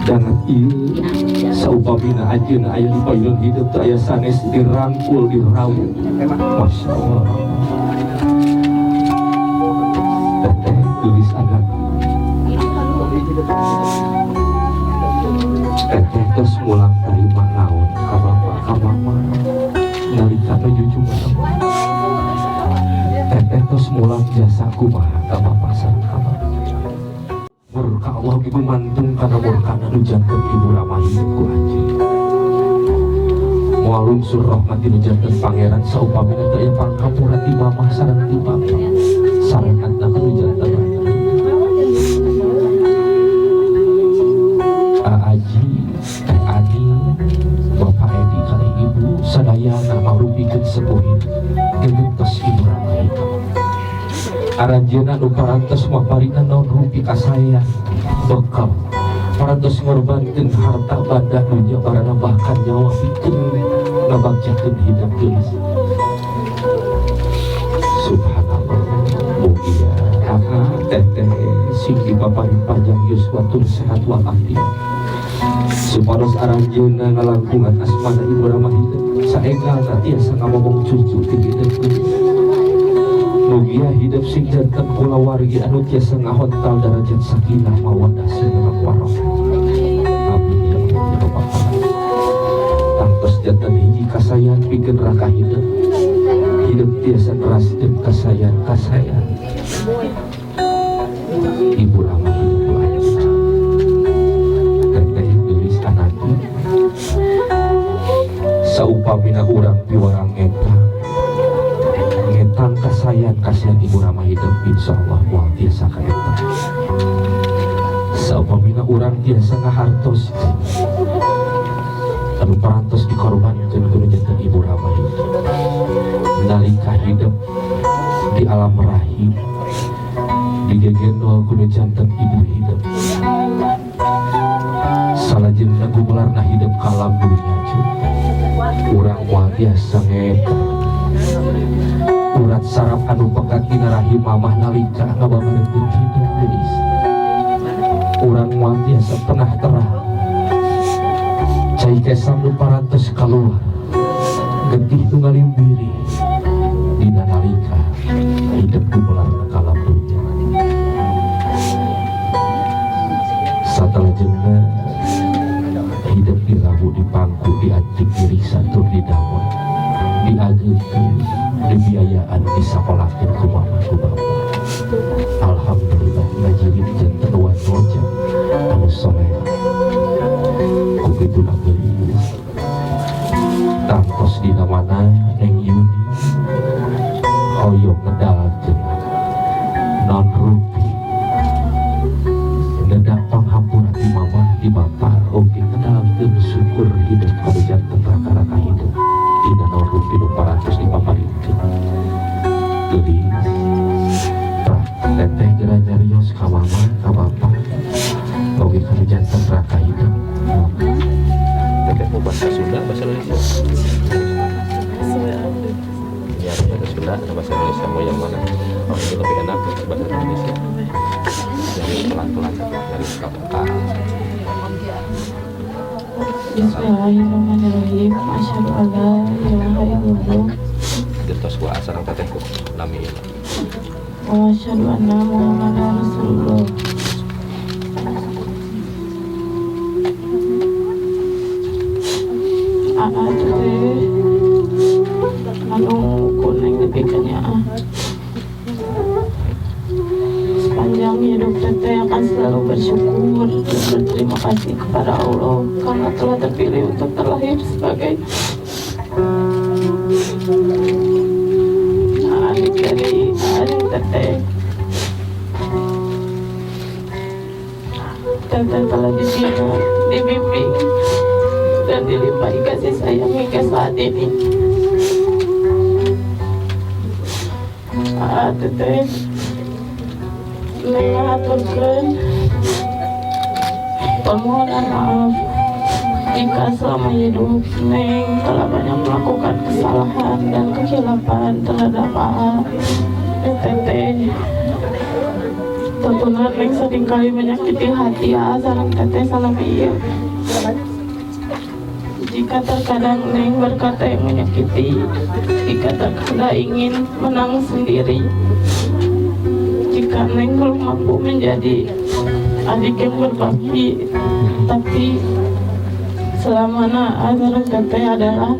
Speaker 5: jangan ieu saupamina ajeuna aya di payun hidup teu aya sanes dirangkul dirauh Masya Allah teteh tulis anak teteh tos mulang tarima naon ka bapak ka mama nalika nuju jumat teteh tos mulang jasa kumaha ka bapak sareng ka mama murka Allah ibu mantung karena murka nu janten ibu ramah hidupku anjing mualung sur rahmati nu janten pangeran saupamina teu aya panghampura ti mamah sareng ti bapak sarehatna nu janten Aji teh Adi bapak Edi kali ibu sadayana marumpikeun sepuh geus ibu ramah hidup aranjeuna nu parantos maparina naon rupi ka saya bekal parantos ngorbankeun harta banda dunya barana bahkan nyawa pikeun ngabagjakeun hidup geus subhanallah mugia teteh singgi paparin panjang yuswatul sehat walafiat supados aranjeuna ngalangkungan asmana ibu ramah hidup saenggalna tiasa ngomong cucu ti hidup geus mugia hidup sing janten kula wargi anu tiasa ngahontal darajat sakinah mawaddah sinareng warahmah amin ya rabbal alamin tangtos janten hiji kasayan pikeun raka hidup tiasa neraskeun kasayan ibu ramah hidup lanjut teteh gelis anakku saupamina urang piwarang ngetang kasayan ibu ramah hidup insyaallah moal tiasa kaeta saupamina urang tiasa ngahartos anu parantos dikorbankeun ku janten ibu ramah hidup nalika hidup di alam rahim digegendol ku janten ibu hidup salajengna gumelarna hidup ka alam dunya urang moal tiasa ngetang urat saraf anu pegat dina rahim mamah nalika ngababareun hidup geus urang moal tiasa penah terang cai kesam nu parantos kaluar getih nu ngalimbiri dina nalika hidup gumelarna ka alam dunya satalajengna hidup dirabu dipangku diantik diriksa tur didamel diageutkeun dibiayaan disapolakeun ku mama ku bapa alhamdulillah ngajirin janten wanoja anu soleh kukitu geus tangtos dina mana neng Yuni hoyong ngedalakeun non rupi ngedak panghampura ti mama ti bapa oge ngedalakeun syukur hidup ka janten raka-raka hidup dina non rupi nu parantos dipaparinkeun geulis teteh geura nyarios ka mama ka bapa oge ka janten raka hidup teteh mau bahasa Sunda bahasa Indonesia ya bahasa Sunda bahasa Indonesia mau yang mana oh itu lebih enak bahasa Indonesia jadi pelan-pelan dari kata
Speaker 7: Bismillahirrahmanirrahim. Asyhadu an la ilaha illallah
Speaker 5: Getos ku asarang teteh ku nami
Speaker 7: wa asyhadu anna Muhammadar Rasulullah. Teh anu kuning lebihkannya sepanjang hidup teteh akan selalu bersyukur dan berterima kasih kepada Allah karena telah terpilih untuk terlahir sebagai adik dari adik teteh. Teteh telah dibina, dibimbing dan dilimpahi kasih sayang hingga saat ini. Teteh mengaturkan permohonan maaf jika selama hidup Neng telah banyak melakukan kesalahan dan kekhilafan terhadap Teteh. Tentunya Neng seringkali menyakiti hati sareng Teteh salamiya. Jika terkadang Neng berkata yang menyakiti, jika terkadang ingin menang sendiri, jika Neng belum mampu menjadi adik yang berbakti, tapi selamanya Azharun Teteh adalah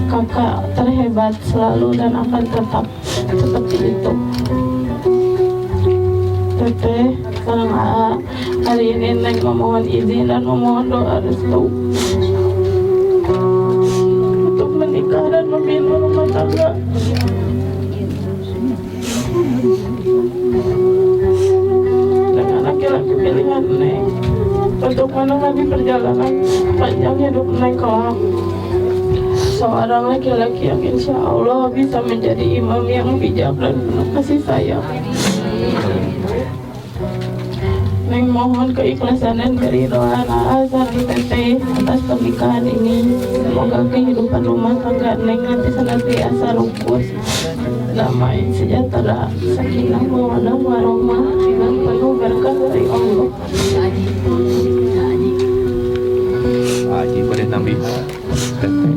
Speaker 7: kakak terhebat selalu dan akan tetap seperti itu. Teteh, sekarang hari ini Neng memohon izin dan memohon doa restu untuk menikah dan membina rumah tangga. Dengan laki-laki pilihan Neng untuk menemani perjalanan panjang hidup Neng kelak. Seorang laki-laki yang insya Allah bisa menjadi imam yang bijak dan penuh kasih sayang. Neng mohon keikhlasan dan keridhaan Azharun Teteh atas pernikahan ini. Semoga kehidupan rumah tangga Neng nanti senantiasa rukun, damai, sejahtera, sakinah, mawaddah, warahmah, dan penuh berkah dari Allah.
Speaker 5: Haji pada nabi teteh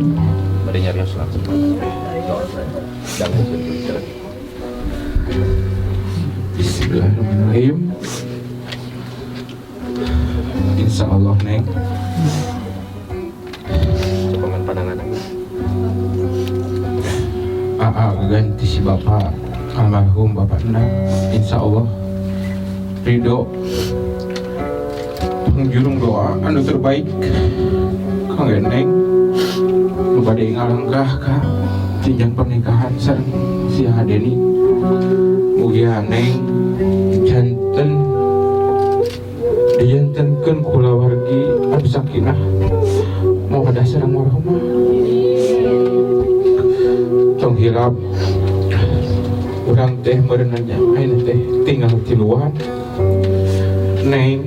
Speaker 5: pada nyarios langsung jangan sendiri.
Speaker 2: Bismillahirrahmanirrahim. Insya Allah Neng
Speaker 5: Coba pandangan
Speaker 2: ganti si bapak almarhum bapak Neng. Insya Allah ridho pengjurung doa anu terbaik kang Neng bade ngalangkah ka jenjang pernikahan sareng si Hadeni. Mugia Neng janten dijantenkeun kula wargi anu sakinah mawaddah sareng warahmah. Tong hilap urang teh meureun nanya teh tinggal di luar Neng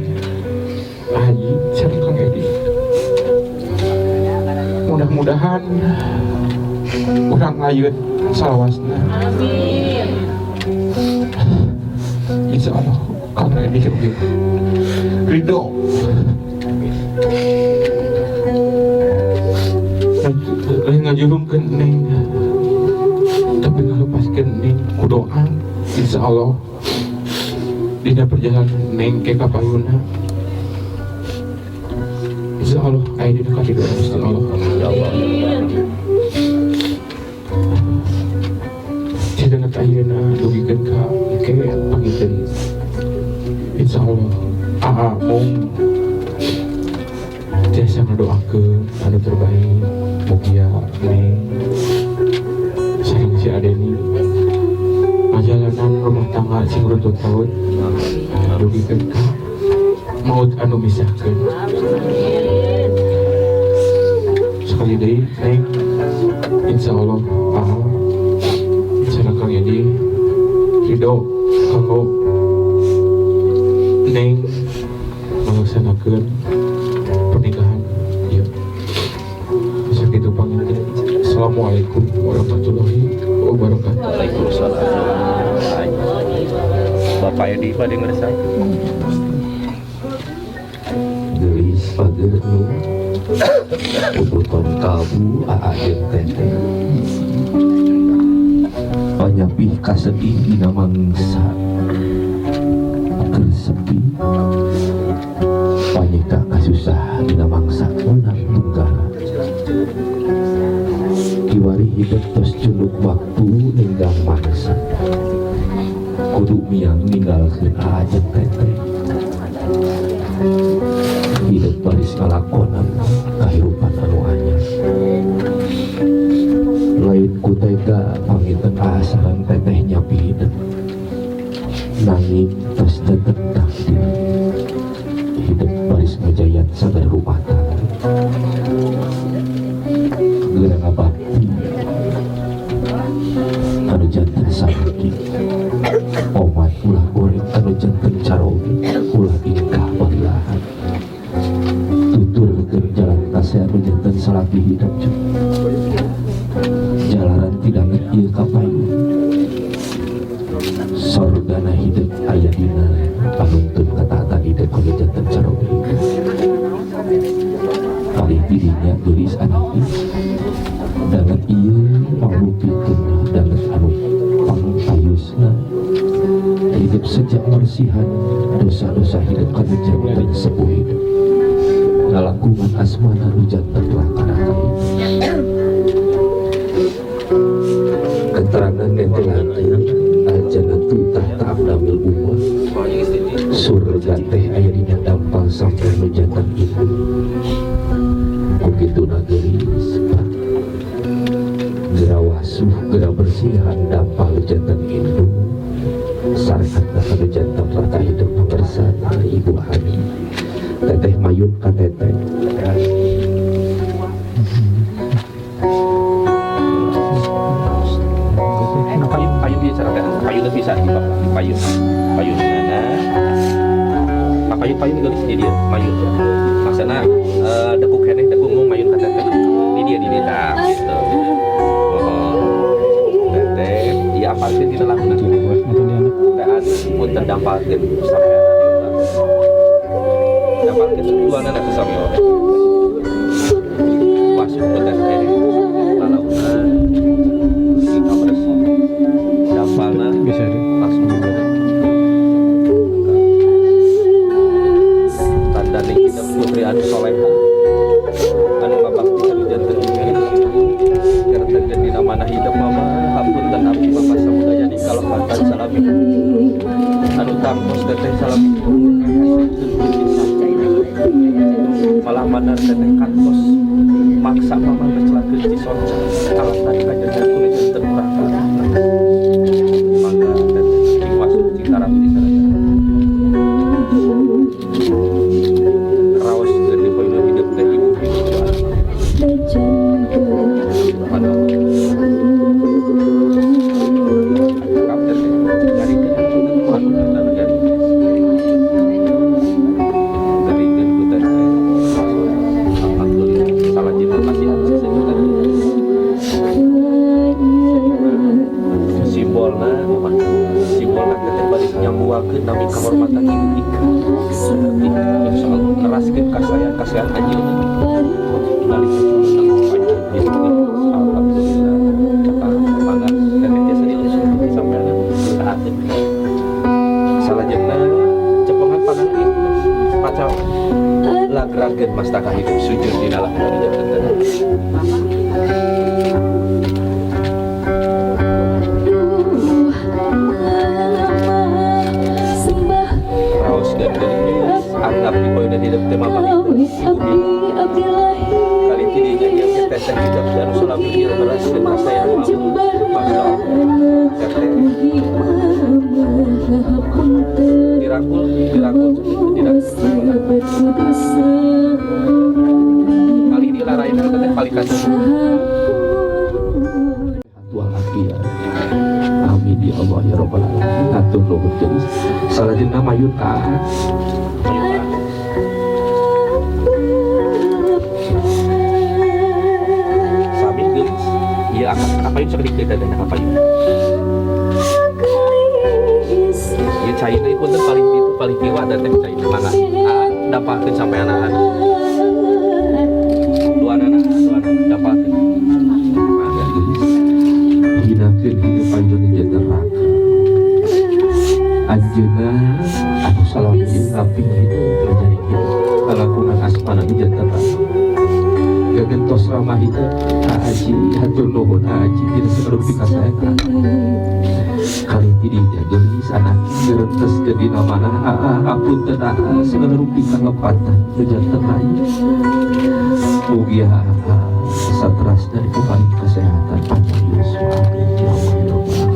Speaker 2: Haji sareng Kang Edi. Mudah-mudahan urang ngayut salawasna. Amin. Insya Allah Kang Edi ridho. Lain ngajurungkeun Neng tapi ngalepaskeun Neng ku doa. Insya Allah dina perjalanan Neng ke kapayuna Insya Allah aya dina katidur Gusti Allah. Cidanget ayeuna dugikeun ka ke panginten. Insya Allah mung tiasa ngedoakeun anu terbaik mugia Neng sareng si Adeni ngajalanan rumah tangga sing runtut taun dugikeun ka maut anu misahkeun. Sekali deui Neng insya Allah sareng Kang Edi ridho kanggo Neng melaksanakeun pernikahan ieu. Sakitu panginten. Assalamualaikum warahmatullahi wabarakatuh.
Speaker 5: Waalaikumsalam. Bapak Edi pada ngeresah gelis pager nu Pututon kalbu aa jeung teteh panyapih kasedih dina mangsa sepi panyita kasusah dina mangsa menang tunggara kiwari hidup tos juluk waktu ninggang mangsa kudu miang ninggalkeun aa jeung teteh hidup baris ngalakonan kahirupan anu anyar lain ku tega pangiten asaran teteh nyapi hidup nanging tos tetep takdir hidup baris ngajayat sadar rumah tangga geurang abakti anu janten sakit omat ulah goreng anu janten carogi ulah ingkah berilahan tutur ke jalan kasih anu janten salaki hidup jalanan tidak ngerti kapayun sorgana hidup ayah dina panuntun ketaatan hidup anu janten carogi paling dirinya gelis anaknya danget iya panglupikeunna danget anu pangtayusna hidup sejak mersihan dosa-dosa hidup kanu janten sepuh hidup ngalakungan asmana nu janten laksanakan keterangan ngetelakeun ajana tutah ta'abdamil umur surga teh aya dina dampal sampai nu janten itu kukitu nageris gera wasuh gera bersihan dampal janten itu sarekat kanu janten rata hidup pengersana ibu Hani teteh mayun ka teteh
Speaker 8: payun mana payun gelis di dia mayun maksana dekuk keneh dekuk mau mayun kata teh di dia tah gitu teteh dia aparkeun di dalam teh pun terdampalkeun sampean dampalkeun tujuan anak sampean masuk ke teteh lalauna kita bersih dampalna bisa langsung tandane kita putri anu soleha anu babakti anu janten karena dina mana hidup mama hapunten abdi bapak samudaya di kalahatan salami anu tangkos teteh salami malah manar teteh kantos maksa mama kecelakaan di sorga kalahatan kajangan kulit janten uraka mangga teteh masuk cikarang di sana raos dari poin hidup teh ibu pada kapten dari Tuhan dari kebutuhan alhamdulillah salah terima kasih simbolna teteh balik nyambuakeun nami kahormatan ibu insyaallah neraskeun kasihan anjeunna balik alhamdulillah banget teteh jasa diusung sampean taateun salajengna cepengan pananti pacaw lagrakeun mastaka hidup sujud di dalam janten anggap di poin dan hidup tema kali ini yang teteh hidup dan sulami dia beras dan rasa yang masya teteh dirangkul tidak kali ini larain teteh paling kasih
Speaker 5: Tuhan akhir amin ya Allah ya Rabbal alamin atur nuhun geus salajengna mayun ka sami geus ieu apa yun sakedik teh dadana apa yun ieu caina ieu punten paling itu paling kiwa dan teh caina mangga dapakeun sampean anak duana anjeunna anu salami rapi hidup menjadi hidup kalakunan asmana di jantara gagentos ramah hidup Aji hatur nuhun Aji tidak sekedar pikasaetan kali tidinya gelis anak gerentes ke dina mana apun teu segala rupi kangepatan di jantara mugia satras dari kembali kesehatan panjang Yuswa amin ya Allah ya Rabbal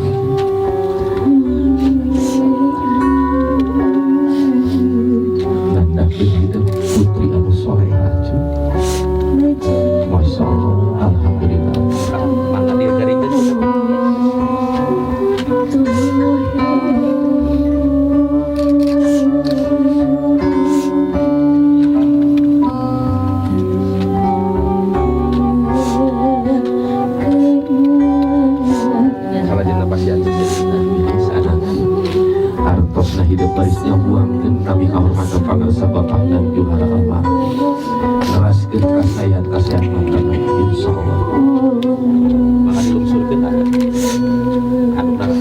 Speaker 5: nanda begitu putri anu solehah Masya Allah alhamdulillah
Speaker 8: mana dia dari itu salah jenah pasien
Speaker 5: artosna hidup barisnya buangkeun kami kahormatan pangarsa Bapak dan Juhara almarhum ngeraskeun kasayat-kasayat matan insyaallah
Speaker 8: maka dilungsurkeun anu darah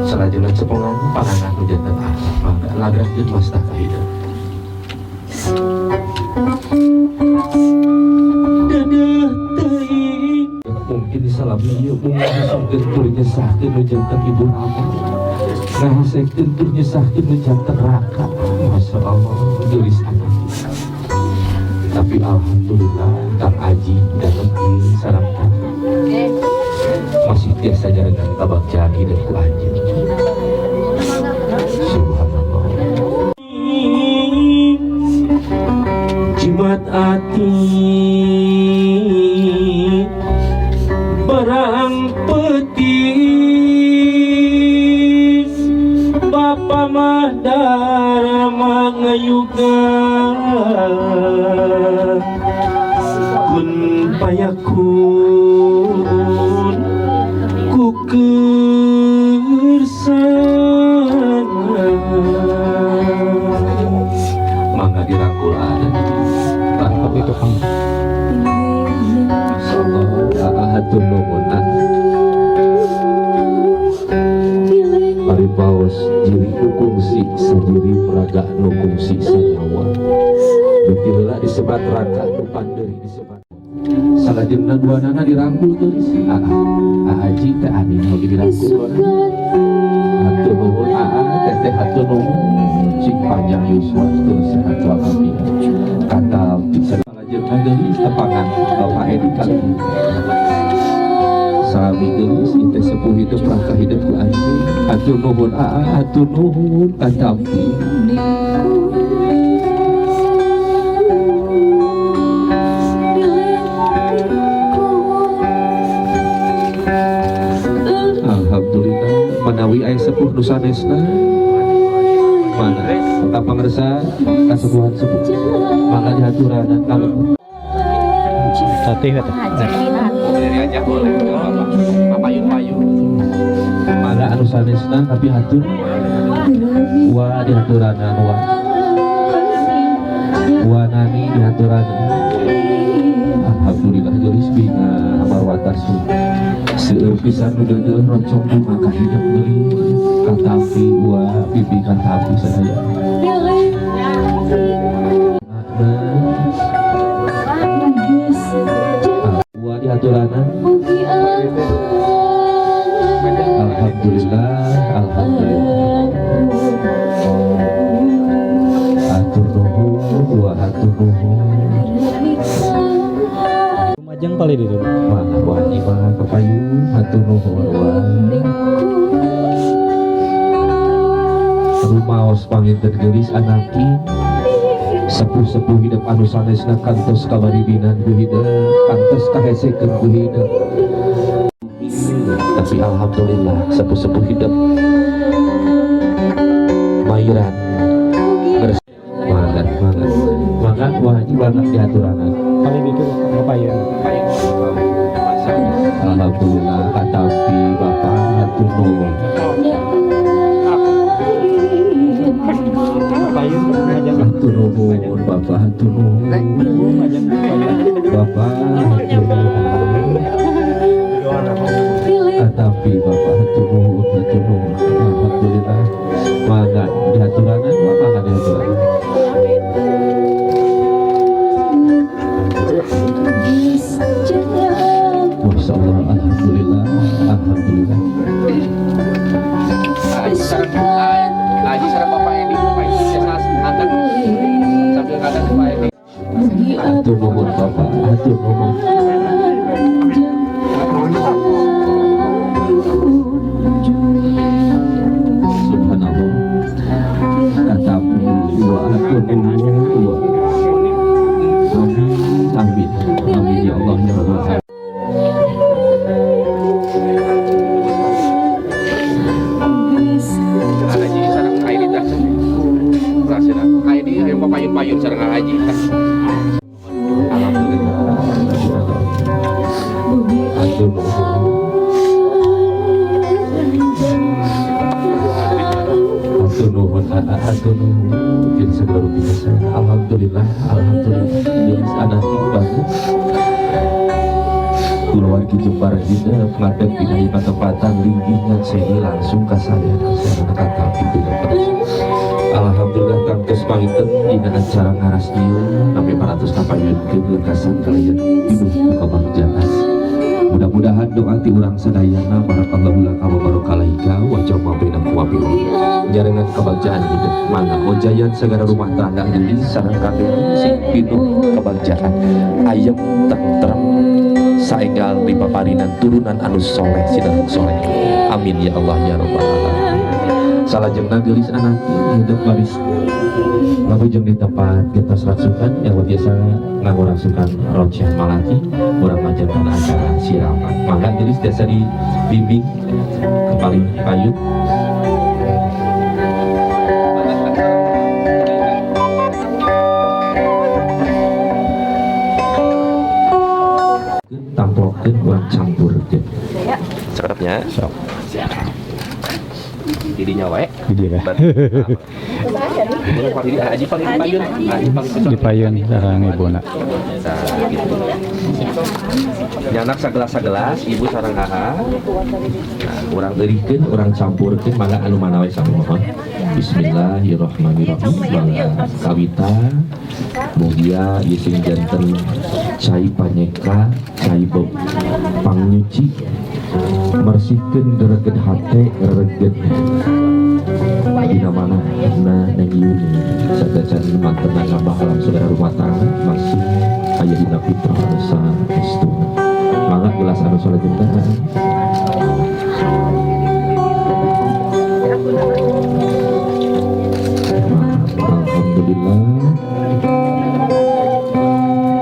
Speaker 5: salajengna cepengan panganan nu janten mangga lagrahkeun mastah ka hidup mungkin salami ieu mungkin tur nyesahkeun nu janten ibu rama ngahasekeun tur nyesahkeun nu janten raka Masya Allah geulis anak tapi alhamdulillah Kang Aji dan Lebih saramkan masih tiasa jalan tabak jari dan ku anjeun subhanallah jimat ati barang petis Bapa mah dharma ngayuga kun payakun ku kersan mangga dirangkul ada tapi itu kan masyaallah hatur nuhun paus jiri kungsi sendiri meraga nu kungsi sanyawa betillah disebat raka nu panderi disebat salajengna duanana dirangkul teuing Aji teh ani nu dirangkul hatur nuhun teteh hatur nuhun cing panjang yuswa terus sehat walafiat kata salajengna geulis tepangan Bapak Edi kali salami geus teh sepuh hidup raka hidup ku anjeun hatur nuhun hatur nuhun katampi alhamdulillah menawi aya sepuh nu sanesna mana kita pangersa kasepuhan sepuh mangga dihaturana kalau satih
Speaker 8: dari aja boleh papayun-payun
Speaker 5: mangga anu sanesna tapi hatur wa dihaturana wa nani dihaturana alhamdulillah geulis bina amarwatasu seueur pisan nu deugeuh roncong bunga ka hidup geulis katapi wa bibi katapi sadaya wa dihaturana alhamdulillah hatur nuhun wa hatur nuhun
Speaker 9: Lumajang paling di rumah.
Speaker 5: Wah mah kepayun hatur nuhun wa rumaos panginten geulis anaki sepuh-sepuh hidup anu sanesna kantos kabaribinan ku hidup kantos kahesekeun ku hidup tapi alhamdulillah sepuh-sepuh hidup mairan mangga wajib banget diaturanan
Speaker 9: Paling itu ngapain?
Speaker 5: alhamdulillah katapi Bapak hatur nuhun hatur nuhun Bapak hatur nuhun Bapak hatur nuhun katapi Bapak hatur nuhun alhamdulillah Alhamdulillah jenis anak banget keluarga Jepara juga pengadaan pindahi tempatan linggingan sini langsung ke saya kata itu Alhamdulillah kangkes panginten dina acara ngaras ieu sampai 400 kapayun ke lekasan kalian ibu kebahagiaan. Mudah-mudahan doa ti urang sadayana barakallahu laka wa barakalaika wa jama bainakum wa bil jaringan kebahagiaan hidup mana ojayan segala rumah tangga deui sareng kabeh sing pinuh kebahagiaan ayem tentrem saenggal dipaparinan turunan anu soleh sinareng soleh amin ya Allah ya rabbal alamin. Salajengna geulis anak hidup baris lalu jeung di tempat kita serasukan yang biasa nganggo rasukan roceh malati urang majenkan acara siraman mangga geulis biasa dibimbing kembali payut tamplokeun urang campurkeun cakepnya didinya wae
Speaker 9: di dia di payun sareng ibuna
Speaker 5: nyanak sagelas-sagelas ibu sareng haha urang eurikeun urang campurkeun mangga anu manawe sami mohon bismillahirrahmanirrahim mangga kawita mugia ieu sing janten cai panyeka cai pangnyuci bersihkeun gereget hate gereget dina mana neng Yuni sadacan mantenan nambah alam saudara rumah tangga masih aya dina fitrah asa estuna mangga gelas anu salajengna alhamdulillah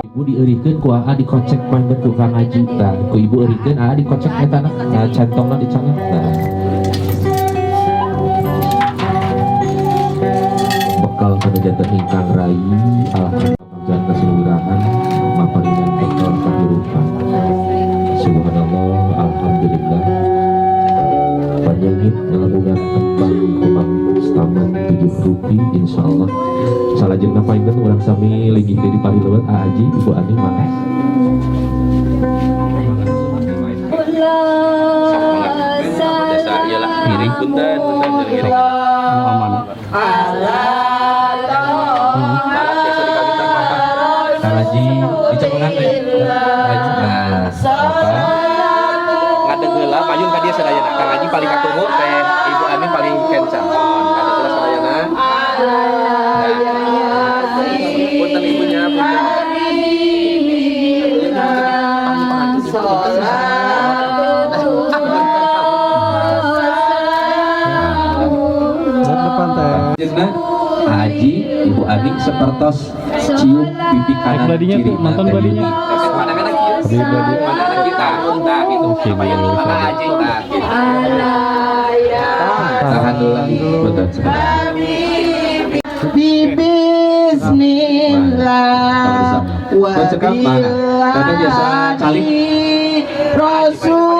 Speaker 5: ibu dieurikeun ku aa dikocek main tukang ngaji tah ku ibu eurikeun aa dikocek eta centongna dicangat tah bekal kana janten ingkang rai alhamdulillah janten seluruhan maparingan bekal kahirupan subhanallah alhamdulillah panjangit ngalungan kembang kumang staman 7 rupiah insyaallah salajengna painten urang sami linggih di parileuweut Haji Ibu Ani mangga piring punten aman Kang Haji dicepengan teh ngadeg heula payun ka dieu sadayana Kang Haji paling katuhu teh Ibu Ani paling kencang ngadeg heula sadayana punten ibunya Haji Ibu Ani sepertos cium pipi kanan kiri
Speaker 9: nonton gladinya
Speaker 5: mana kita entah gitu mana Haji entah tahan dulu
Speaker 4: bismillah wa billahi rasulillah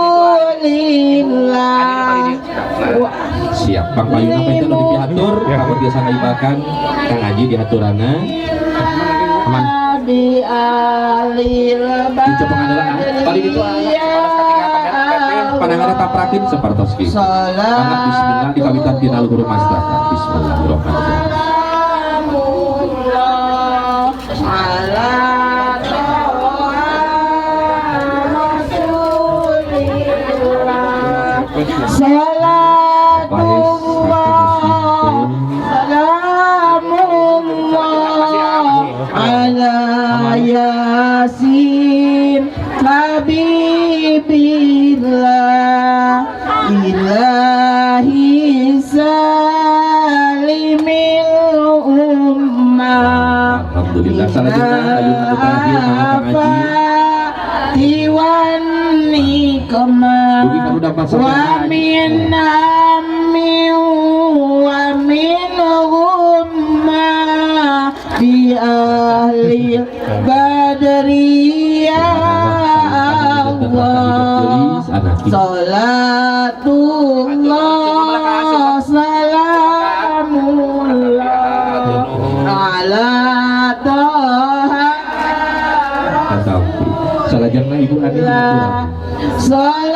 Speaker 5: siap Bang Payun apa itu lebih diatur kamu biasa ngaibakan Kang Haji diaturana aman
Speaker 4: di alil
Speaker 5: paling itu pandangan taprakin sepertos ki anak bismillah di kawitan tina luhur mastaka bismillahirrahmanirrahim
Speaker 4: Yasin Habibillah ilahi salimil ummah
Speaker 5: alhamdulillah salajengna ayun anu terakhir Kang Haji
Speaker 4: tiwani kama wa min ammi wa min umma bi ahli badri ya Allah salatullah salamullah ala Rasulillah Salatullah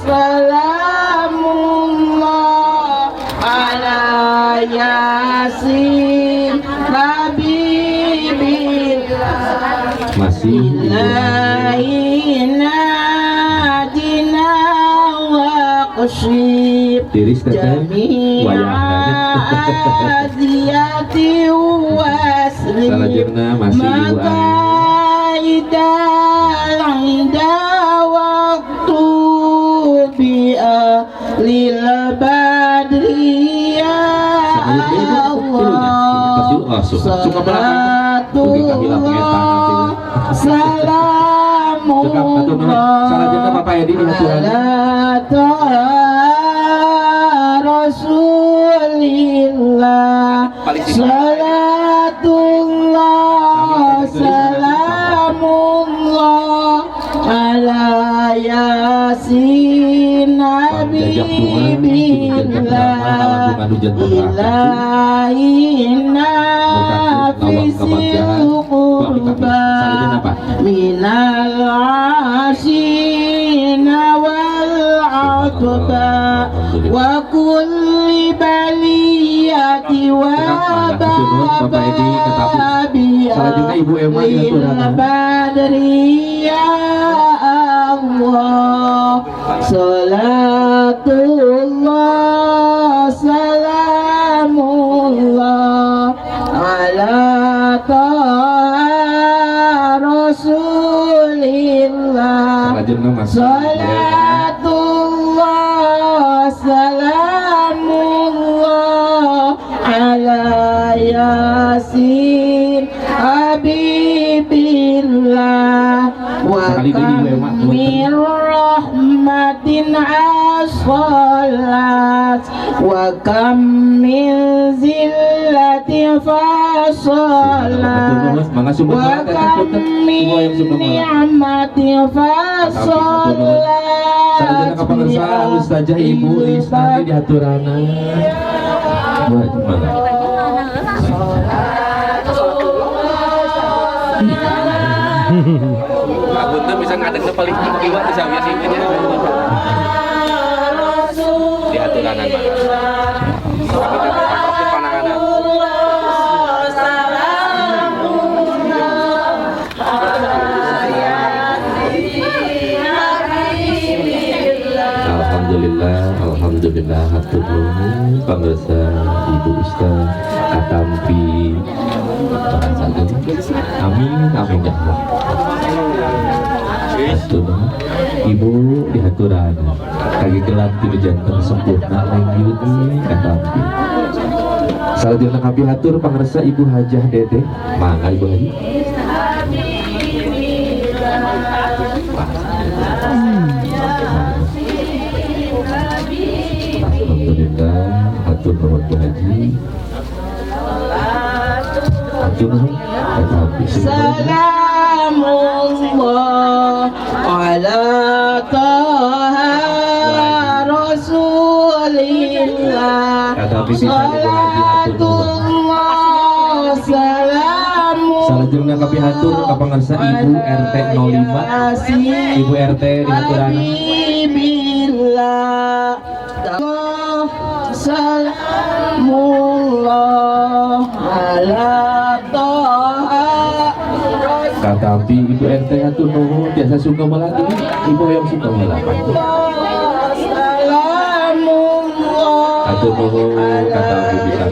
Speaker 4: Salamullah Ala Yasin Habibillah
Speaker 5: Masih
Speaker 4: Ilaina Dina wa Qashib
Speaker 5: tiris teteh
Speaker 4: Jami'aziyati wasri
Speaker 5: Salajengna masih Ibu Ani
Speaker 4: Maqaidal inda waktu bi'a lil badriya Allah Salatullah Salamullah Rasulillah Salatullah Salamullah Ala Yasin Habibillah Ilahina Fisil Qurba Minal Ashina wal Aqba Wa kulli baliyati wa babiya Lil badriya Allah Salatullah Salamullah Ala Taha Rasulillah Salatullah Salamullah Ala Yasin Habibillah Wa kam min rahmatin asalat Wa kam min zillatin fasalat Wa kam min ni'matin fasalat
Speaker 5: Ustazah Ibu Isna di haturana.
Speaker 8: Abun bisa ngadeng ke paling tinggi waktu saya sih di aturanan
Speaker 5: Alhamdulillah hatur nuhun pamirsa Ibu Ustaz katampi amin amin ya Allah. Hatur nuhun Ibu di haturan kaki gelat di jantan sempurna lanjut katampi. Salajengna kami hatur pamirsa Ibu Hajah Dede mangga Ibu Haji. Alhamdulillah hatur nuhun Bu Haji. Hatur nuhun
Speaker 4: Salamullah Ala Taha Rasulillah Salatullah Salamullah
Speaker 5: salajengna kapi hatur ka pangarsa Ibu RT 05 Ibu RT di haturana
Speaker 4: Salamullah Ala Taha
Speaker 5: katampi Ibu RT hatur nuhun biasa suka melati Ibu yang suka melati
Speaker 4: Salamullah
Speaker 5: hatur nuhun katampi bisa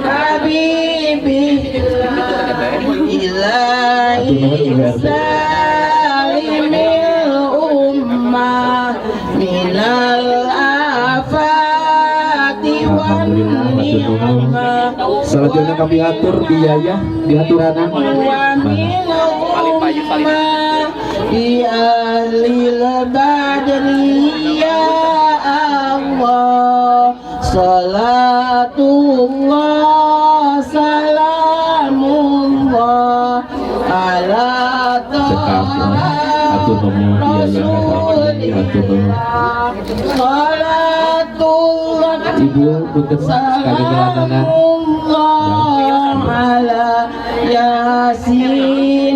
Speaker 4: Habibi Ilahi salimil ummah minal afati wan ni'mah
Speaker 5: selanjutnya kami atur biaya di haturana
Speaker 4: di alil badri ya Allah salatullah salamullah ala salatullah
Speaker 5: Ibu punten kagak
Speaker 4: ala yasin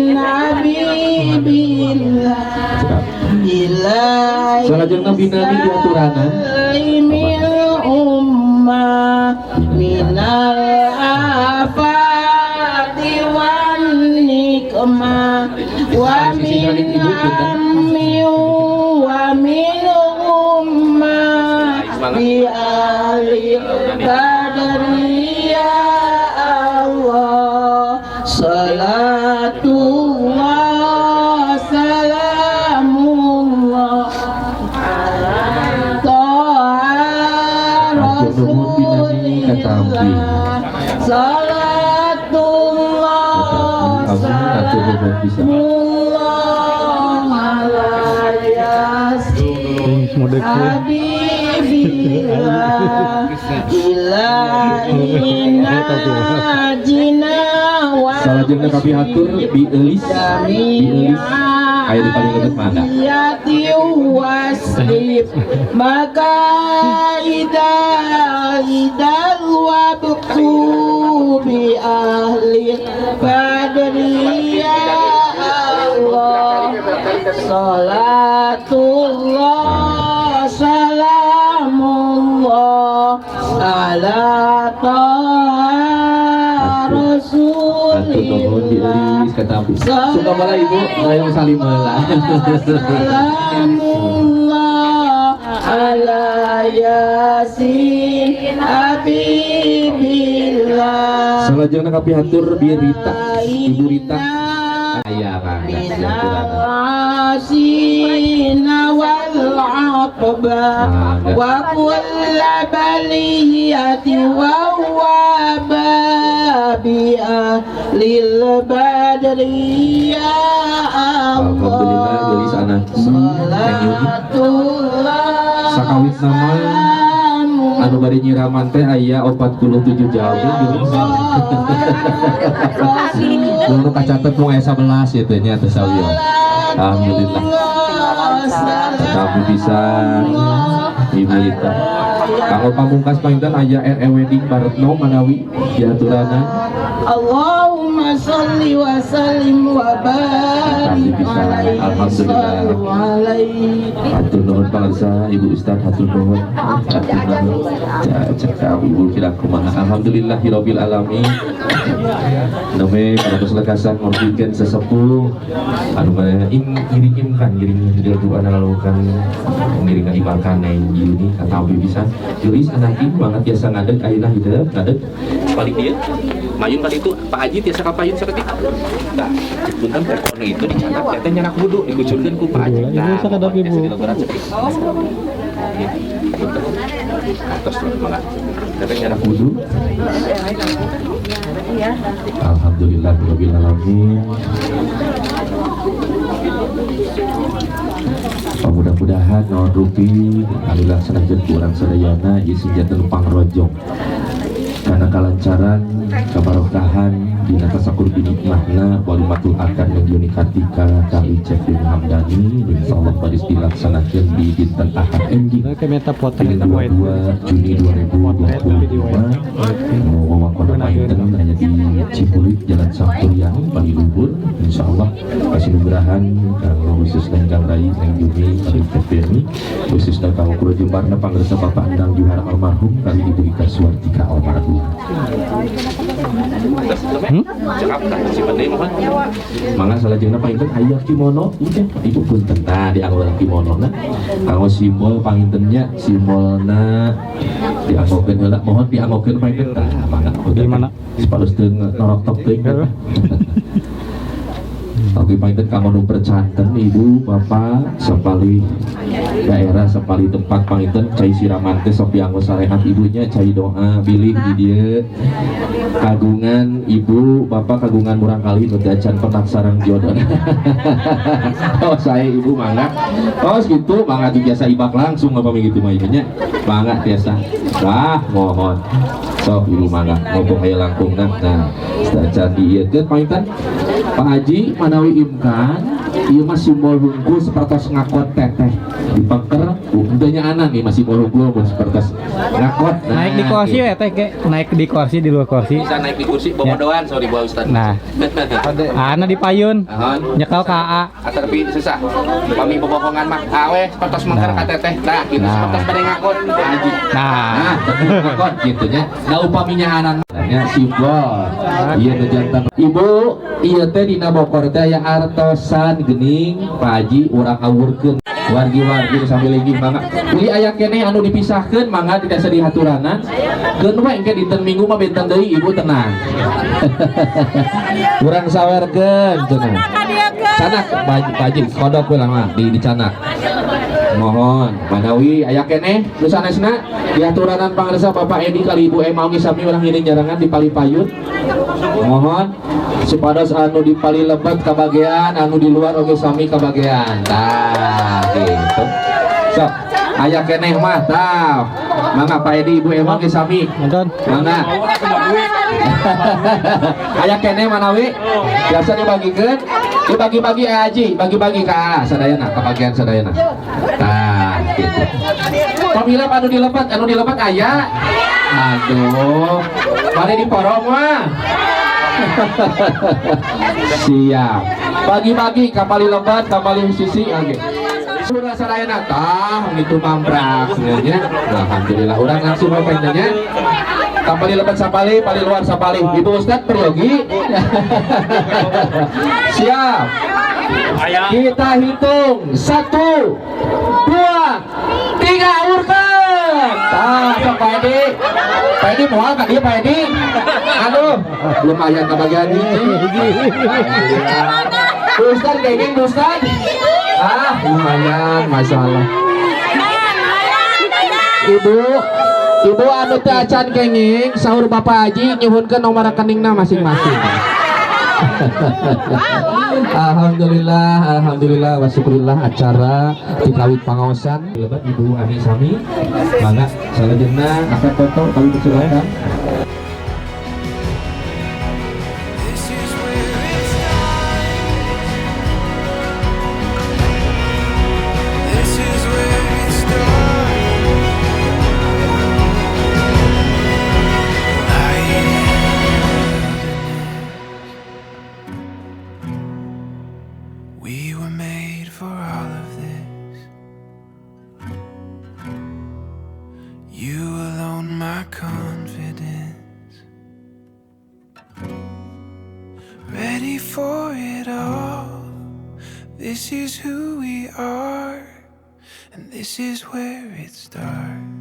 Speaker 5: salajengna binani diaturanan
Speaker 4: Limil ummah minal afati wan nikmah wa min ammi wa min ummah bi ahli badri ya Allah salatullah salamullah salatullah salamullah ala yasin habibillah ilahina jina wa
Speaker 5: salajengna kapihatur bi eulis aya di paling leutik mana
Speaker 4: yati waslib maka idal wabtu bi ahli badri ya Allah salatullah salamullah ala taha rasulillah
Speaker 5: suka bala ibu ngayong salimela
Speaker 4: salamullah ala yasin habibillah
Speaker 5: salajengna kapihatur bi Rita ibu Rita aya
Speaker 4: asina wal aqba wa kull baliyati wa wababia lil badri ya
Speaker 5: alhamdulillah gelis anak sakawit nama anu bari nyiraman teh aya 47 jawaban dulu kacatet nu aya 11 ya teh nya teh sawiyo alhamdulillah tapi bisa ibu Rita kanggo pamungkas panginten aya RE Wedding Baretno Manawi diaturanan
Speaker 4: Allahumma sholli wa sallim wa barik alaihi
Speaker 5: hatur nuhun palarsa Ibu Ustaz hatur nuhun cekap Ibu kira kumaha alhamdulillahirabbil alamin name parantos lekasan ngortikeun sesepuh anu ngiring-imkan ngiring doa nalalukan ngiring ibakan ini kata abdi bisa juris anakin banget biasa ngadeg ayeuna hideung ngadeg balik dia mayun kali itu Pak Haji tiasa kapayun saketika nah punten teleponnya itu dicatat ternyata nyanak wudu dikucurkeun ku Pak Haji nah sakadap ibu atas semangat ternyata nyanak wudu alhamdulillahirabbil alamin mudah-mudahan naon rupi anu laksanakeun ku urang sadayana ieu senjata pangrojong karena kelancaran kebarokahan dina tasakur binikmahna walimatul akad yang Yuni Kartika kali Cek Yuni Hamdani insyaallah badis dilaksanakeun di dinten Ahad ending tanggal 22 Juni 2022 wewengkon painten hanya di Cipulit Jalan Sampuryan Bali Luhur insyaallah kasih nugrahan kanggo khusus Lenggang Rai Leng Yuni kali Cek Yuni khususna kanggo kula jembarna pangresa Bapak Endang Juhara almarhum kali Ibu Ika Suwartika almarhum mangga salajengna panginten aya kimono ibu punten tah dianggokeun kimonona kanggo simbol pangintennya simbolna dianggokeun heula mohon dianggokeun panginten tah mangga gimana sapaluskeun norok teuing Oke panginten kanggo nu percanten ibu bapak sapali daerah sapali tempat panginten cai siraman teh sok dianggo sarehat ibunya cai doa bilih di dieu kagungan ibu bapak kagungan murang kali nu dacan penak sareng jodoh oh saya ibu mangga oh gitu mangga biasa ibak langsung apa begitu mah ibunya mangga biasa wah mohon sok ibu mangga ngomong aya langkung nah dacan dieukeun panginten Pak Haji Manawi Imkan Iya masih mau hungkul sepertos ngakot teteh dipengker udahnya anak nih masih mau hungkul sepertos ngakot.
Speaker 9: Naik di kursi ya teh ke? Naik di kursi di luar kursi.
Speaker 8: Bisa naik di kursi bobodoan sorry Bu Ustaz.
Speaker 9: Nah. Ana di payun. Nyekal ka A.
Speaker 8: Aterpi susah. Kami bobohongan mah awe sepertos mengker ka teteh. Nah, gitu sepertos pada ngakot aji.
Speaker 5: Nah, ngakot gitu nya. Nah upaminya anak nya simbol. Iya nu jantan. Ibu, ieu teh dina bokor teh aya artosan geuning Pak Haji urang awurkeun wargi-wargi sambil lagi mangga. Uli aya keneh anu dipisahkeun mangga tidak sedih haturanan. Keun we engke dinten Minggu mah benten deui ibu tenang. Urang sawerkeun tenang. Canak Pak Haji kodok we mah di canak. Mohon manawi aya keneh nu sanesna diaturanan pangarsa Bapak Edi kali Ibu Emma oge sami urang ngiring jarangan di Palipayun. Mohon supados anu di Pali Lebat kabagean anu di luar oge sami kabagean. Tah gitu. Sok aya keneh mah tah. Mangga Pak Edi Ibu Emma oge sami. Mangga. Aya keneh manawi biasa dibagikeun dibagi-bagi Haji, bagi-bagi ka sadayana, kabagian sadayana. Tah, gitu. Pamila anu dilepat aya. Aduh, mari diporong mah. Siap. Bagi-bagi kapali lebat, kapali sisi oke. Surah sadayana tah itu mambrak sebenarnya. Alhamdulillah urang langsung pengennya. Kapali lebat sapali, pali luar sapali. Ibu Ustad peryogi. Siap. Kita hitung 1, 2, 3 urkan. Tah, sok Pak Edi. Pak Edi moal ka dieu Pak Edi. Aduh, lumayan kebagian ini. Ustad kenging Ustad. Ah, lumayan, masalah. Ibu anu teh acan kenging sahur Bapak Haji nyuhunkeun nomor rekeningna masing-masing. Alhamdulillah wa syukurillah acara dikawit pangaosan lebat Ibu Ani sami. Mangga salajengna akan foto kami persilakan.
Speaker 1: We were made for all of this. You alone, my confidence. Ready for it all. This is who we are, and this is where it starts.